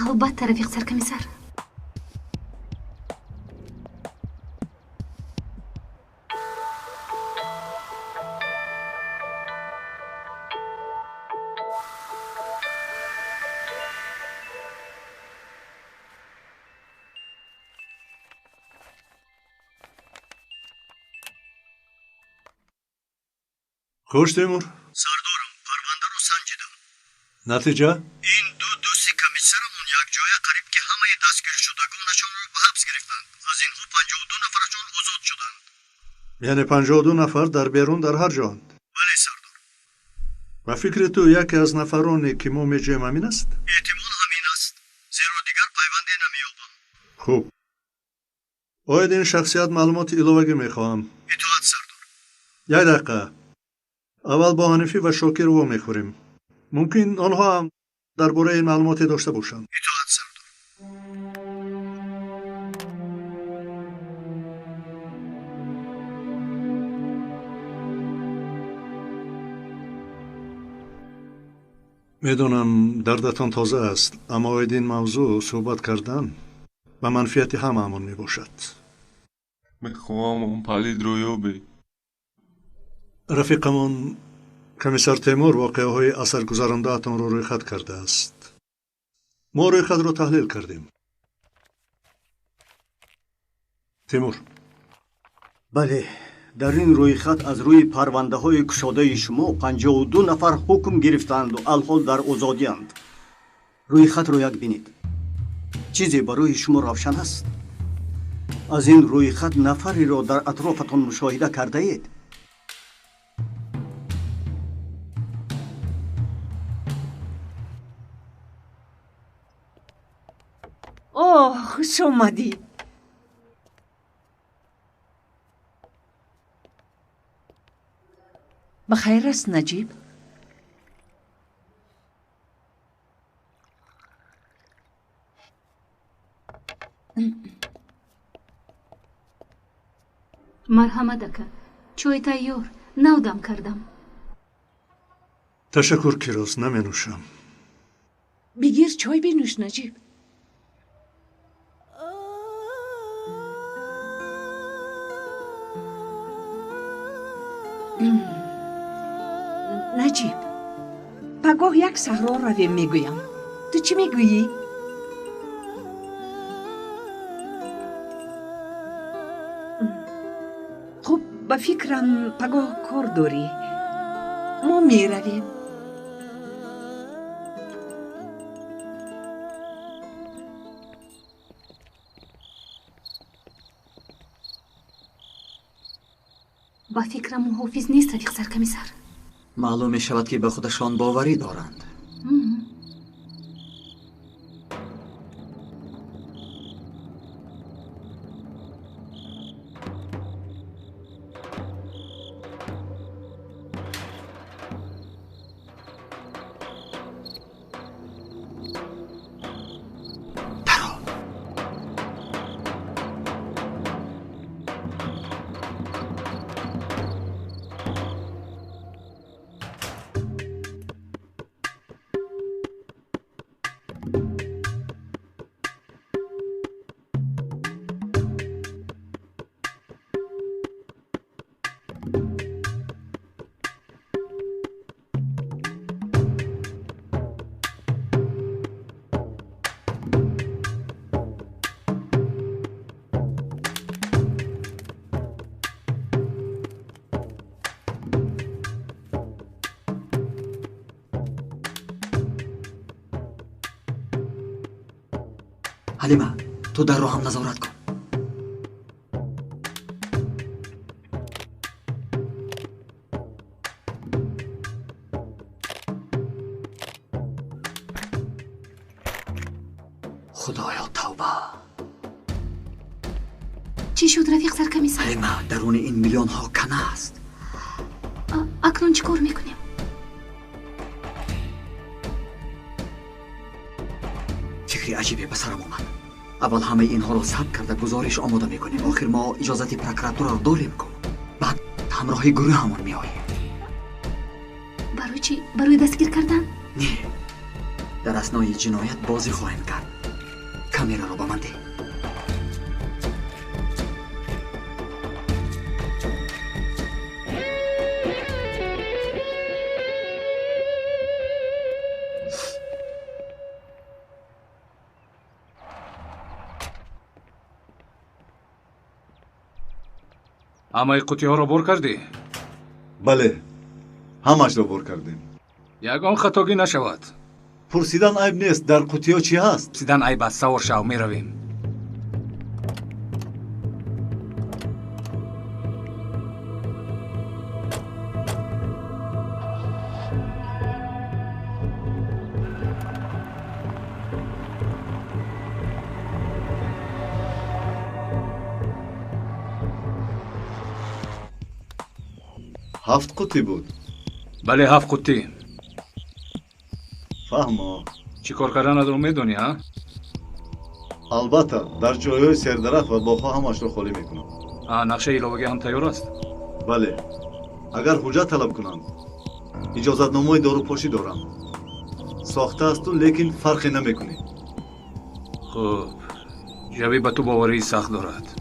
البته رفیق سرکمیسر. خوش تیمور. сардорам, парвандаро санҷидам. натиҷа? ин ду дӯсти комиссарамон якҷоя қариб ки ҳамаи дастгиршудагонашонро ба ҳабс гирифтанд. аз инҳо 52 нафарашон озод шуданд. яъне 52 нафар дар берун дар ҳар ҷоанд? бале сардор. ба фикри ту яке аз нафароне ки мо меҷӯем ҳамин аст? эҳтимол ҳамин аст, зеро дигар пайванде намеёбам. хуб, оид ин шахсият маълумоти иловагӣ мехоҳам. итоат сардор. як дақиқа. аввал бо ҳанифӣ ва шокир во мехӯрем. мумкин онҳо ҳам дар бораи ин маълумоте дошта бошанд. итоат сардор. медонам дардатон тоза аст, аммо оид ин мавзӯъ суҳбат кардан ба манфиати ҳамаамон мебошад. мехоҳам он палидро ёбе. рафиқамон комиссар Темур воқеаҳои асаргузарандаатонро рӯйхат кардааст. мо рӯйхатро таҳлил кардем. Темур. бале, дар ин рӯйхат аз рӯи парвандаҳои кушодаи шумо 52 нафар ҳукм гирифтаанду алҳол дар озодианд. рӯйхатро як бинед. чизе барои шумо равшан аст. аз ин рӯйхат нафареро дар атрофатон мушоҳида кардаед? اوه خوش اومدی. بخیر است نجیب؟ مرحمت اکا چوی تایور نودم کردم. تشکر کیروز، نمینوشم. بگیر چای بنوش نجیب. نجیب، پگاه یک صحرا رویم میگویم. تو چی میگویی؟ خب به فکرم پگاه کار داری. ما میرویم. با فکرم محافظ نیست رفیق سرکمیسر. معلوم می شود که به خودشان باوری دارند. حلیمه تو در رو هم نظارت کن. خدایا توبه. چی شد رفیق سرکمیسر؟ حلیمه درون این میلیون ها کنه است. اکنون چی کار میکنیم؟ فکری عجیبی به سرم اومد. اول همه اینها را ثبت کرده گزارش آماده میکنیم. آخر ما اجازت پروکراتور را داریم کن. بعد همراه گروه همون میاییم. برای چی؟ برای دستگیر کردن؟ نه، در اثنای جنایت بازی خواهیم کرد. کامیرا را به من ده. همه قوطی ها را بر کردی؟ بله، همش را بر کردیم. یگان خطاگی نشود. پرسیدن عیب نیست. در قوطی ها چی هست؟ پرسیدن عیب است. سوار شو، می رویم. هفت قوطی بود. بله 7 قوطی. فهمو. چی کار کردن رو میدونی ها؟ البته در جایهای سردرخت و باغ‌ها همش را خالی میکنم. نقشه ایلاوگی هم تیار است؟ بله. اگر حجت طلب کنند اجازت نامه داروپاشی دارم. ساخته است و لیکن فرقی نمیکنی. خب جوی به تو باوری سخت دارد.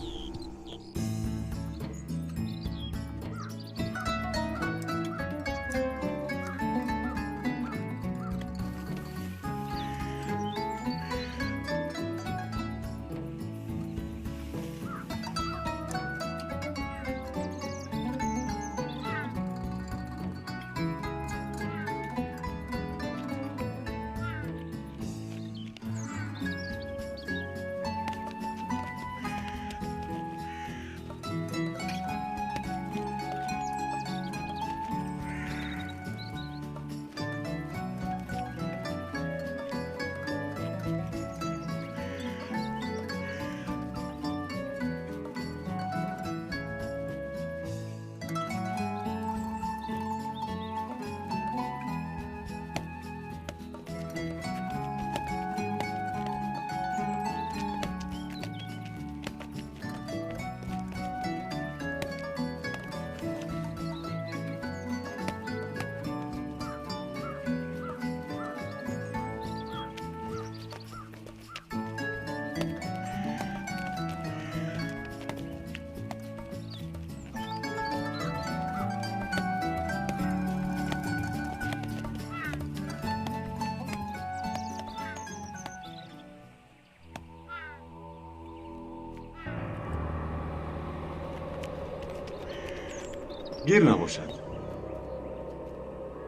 گیر نباشد.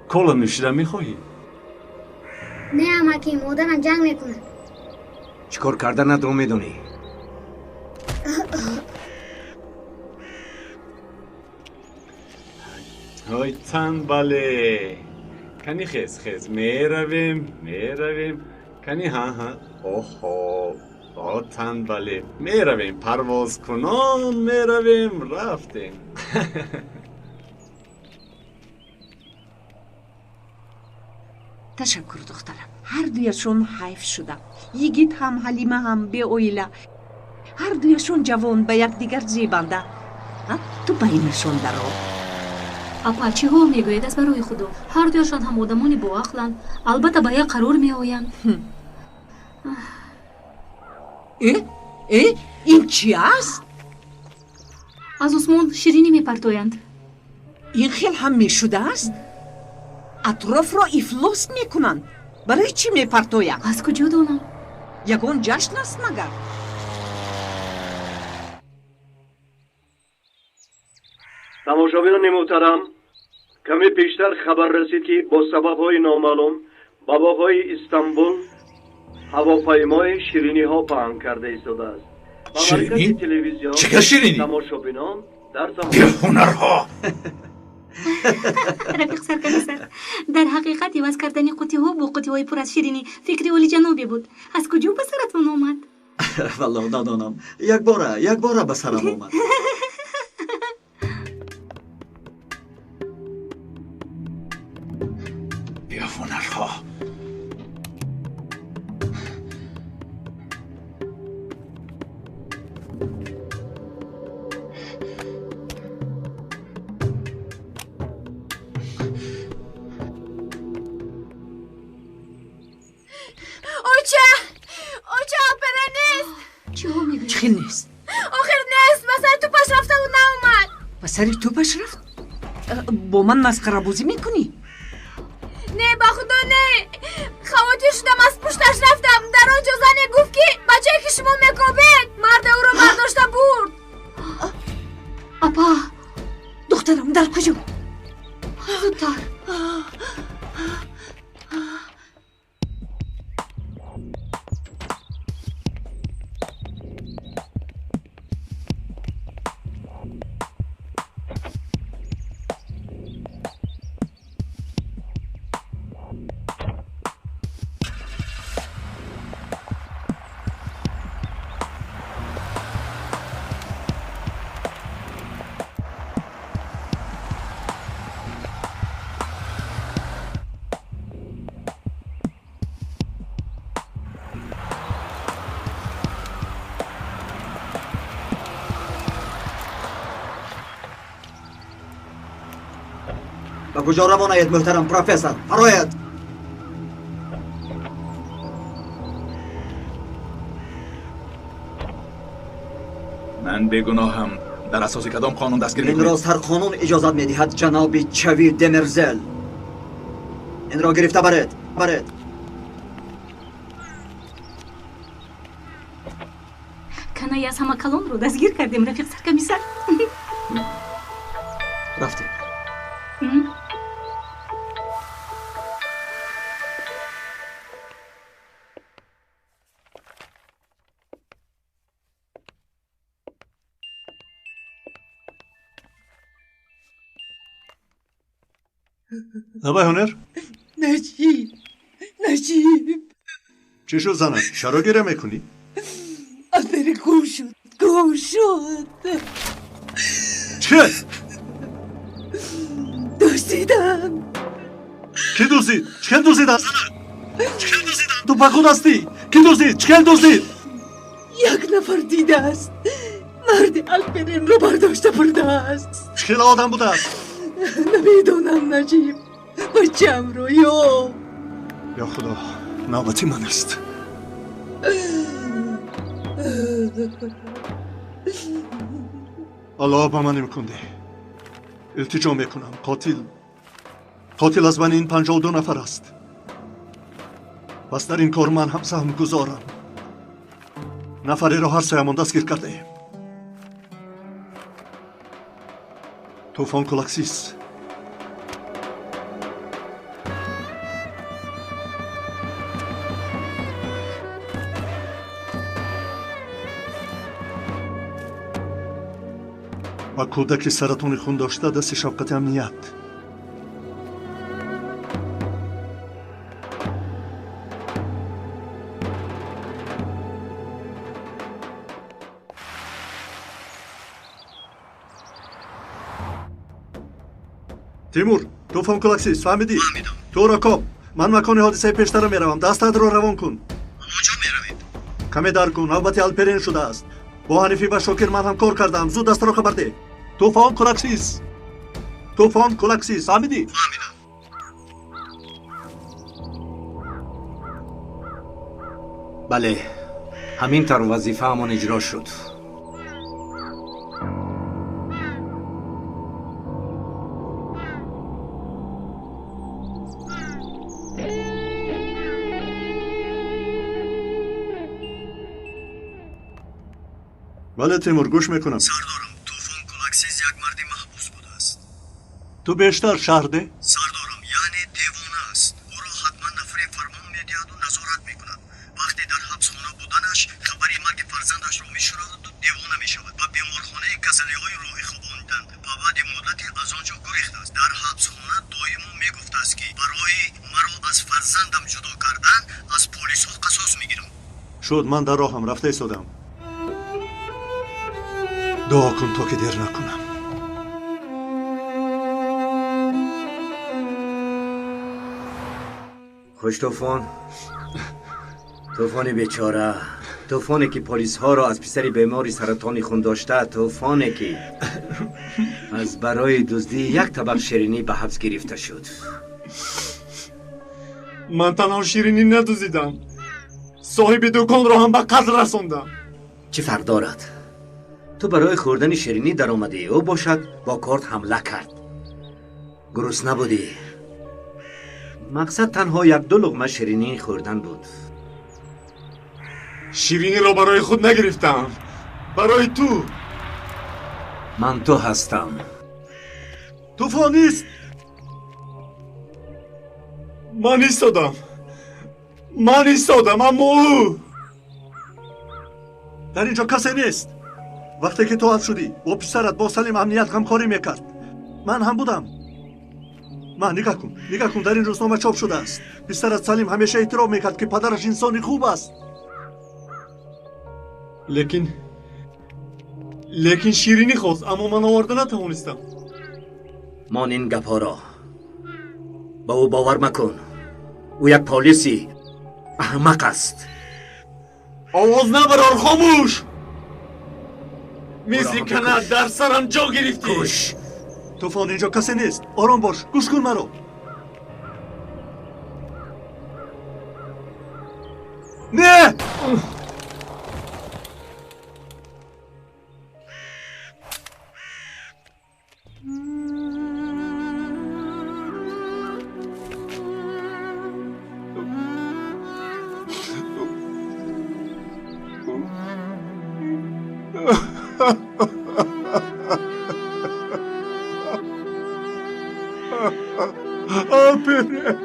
کلا نوشیدن میخواهی؟ نه امکی، مادرم جنگ میکنه. چیکار کردنت رو میدونی؟ های تنبله. کنی خیز میرویم کنی ها اوهو تنبله میرویم پرواز کنان میرویم رفتیم. تشکر دخترم. هر دویشون حیف شدم. یگیت هم حلیمه هم به اویلا. هر دویشون جوان به یک دیگر زیبنده. تو بینشون درو. اپا چی ها میگوید از برای خدا؟ هر دویشان هم آدمانی با عقلند. البته به یک قرار می آیند. این چی است؟ از عثمان شیرینی می پرتویند. این خیل هم می شده است؟ اطراف را افلاس می کنند. برای چی می پرتویند؟ از کجا دانم؟ یگان جشن است مگر؟ تماشابینان محترم، کمی پیشتر خبر رسید که با سبب‌های نامعلوم به باغ‌های استانبول ҳавопаймои шириниҳо паҳн карда истода аст. ба маркази телевизион чига ширинӣ? тамошобинон дар ҳунарҳо. рафиқ саркамисар, дар ҳақиқат иваз кардани қутиҳо бо қутиҳои пур аз ширинӣ фикри олиҷанобе буд. аз куҷо ба саратон омад? валло надонам, як бора ба сарам омад. ҳунарҳо. اوچه آپره نیست. چی ها میگوی؟ چی نیست؟ آخر نیست. مثلا تو پاش رفته و ناومد. پسری تو پاش رفت؟ با من مسخره بازی میکنی؟ نه با خدا نه. خواتی شدم از پشتش رفتم. در آنجا زنی گفت که بچه که شما میکابید مرد او رو برداشته برد. اپا دخترم در کجا؟ زودتر. به کجا روان آید محترم پروفسور؟ فرایید. من بیگناهم. در اساس کدام قانون دستگیر این میکنید؟ راست هر قانون اجازت میدهد جناب چوی دمرزل. این را گرفته برید. کنایی از همه کلان رو دستگیر کردیم رفیق سرکمیسر. رفتیم. آقای هنر؟ نجیب چی شد زنم؟ چرا گریه میکنی؟ البری گم شد. چه؟ دزدیدن. کی دزدید؟ چکل دزدید از زنم؟ چکل دزدید؟ تو بخود هستی؟ کی دزدید؟ چکل دزدید؟ یک نفر دیده است. مرد الپرین رو برداشته برده است. چکل آدم بوده است؟ نمیدونم نجیب. بچم رو یا خدا نوبتی من است. الله با من میکنده. التجا میکنم. قاتل از بین این 52 نفر است. پس در این کار من هم سهم گذارم. نفری را هر سهمان دستگیر کرده ایم. طوفان کلاکسیس. و کودک سرطان خون داشته دست شفقت امنیت. تیمور، طوفان کلاکسیس فهمیدی؟ تو را کاپ. من مکان حادثه پیشتر میروم. دستت را روان کن. کجا میروید؟ کمی در کن. نوبت الپرین شده است. با حنیفی و شاکر من هم کار کردم. زود دست را خبر ده. طوفان کلاکسیس فهمیدی؟ فهمیدم. بله، همینطور وظیفه همان اجرا شد. بله تیمور، گوش میکنم. سردارم، طوفان کلاکسیس یک مرد محبوس بوده است. تو بیشتر شهر ده؟ سردارم، یعنی دیوانه است. او را حتما نفری فرمان میدهد و نظارت میکند. وقتی تسلی‌های روحی خواباندن و بعد مدتی از آنجا گریخته است. در حبسخانه دائما میگفته است که برای مرا از فرزندم جدا کردن از پلیس ها قصاص میگیرم. شد من در راهم رفته ایستادم. دعا کن تا که دیر نکنم. خوش طوفان بیچاره، طوفانی که پلیس ها را از پسر بیماری سرطانی خون داشته، طوفانی که از برای دزدی یک طبق شیرینی به حبس گرفته شد. من تنها شیرینی ندزدیدم، صاحب دکان را هم به قتل رساندم. چه فرق دارد؟ تو برای خوردن شیرینی در آمده، او باشد با کارت حمله کرد. گرسنه بودی. مقصد تنها یک دو لقمه شیرینی خوردن بود. شیرینی را برای خود نگرفتم، برای تو. من تو هستم. طوفان نیست. من ایستادم اما او در اینجا کسی نیست. وقتی که تو حل شدی با پسرت با سلیم امنیت همکاری میکرد، من هم بودم. من نگاه کن در این روزنامه چاپ شده است. پسرت سلیم همیشه اعتراف میکرد که پدرش انسانی خوب است. لیکن شیرینی خواست اما من آورده نتوانستم. من این گپا را با او باور مکن. او یک پلیسی احمق است. آواز نبرار، خاموش. مثل کنه در سرم جا گرفتی. گوش. طوفان اینجا کسی نیست. آرام باش، گوش کن مرا. نه! آفرین.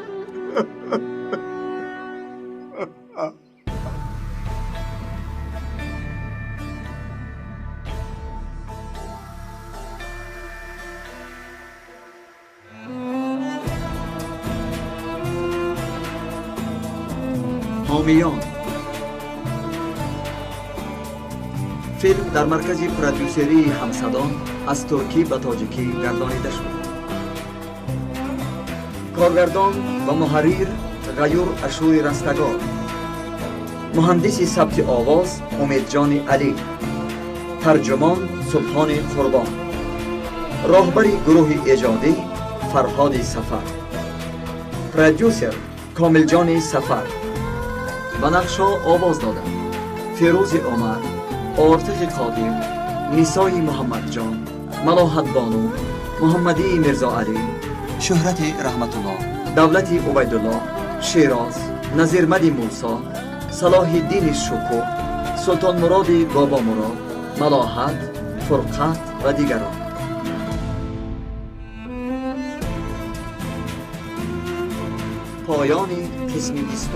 حامیان فیلم در مرکز پرودیوسری همصدان از ترکی به تاجیکی گردانیده شد. کارگردان و محرر غیور اشوری رستگار، مهندسی ثبت آواز امیدجان علی، ترجمان سلطان قربان، راهبری گروه ایجادی فرهاد سفر، پرودیوسر کامل جان سفر. و نقشا آواز دادن فیروز عمر، آرتق قادر، نیسای محمد جان، ملاحت بانو، محمدی مرزا علی، شهرت رحمت الله، دولت عبیدالله، شیراز، نظیرمدی موسی، صلاح الدین شکو، سلطان مراد بابا مراد، ملاحت، فرقت و دیگران. پایان قسم 20.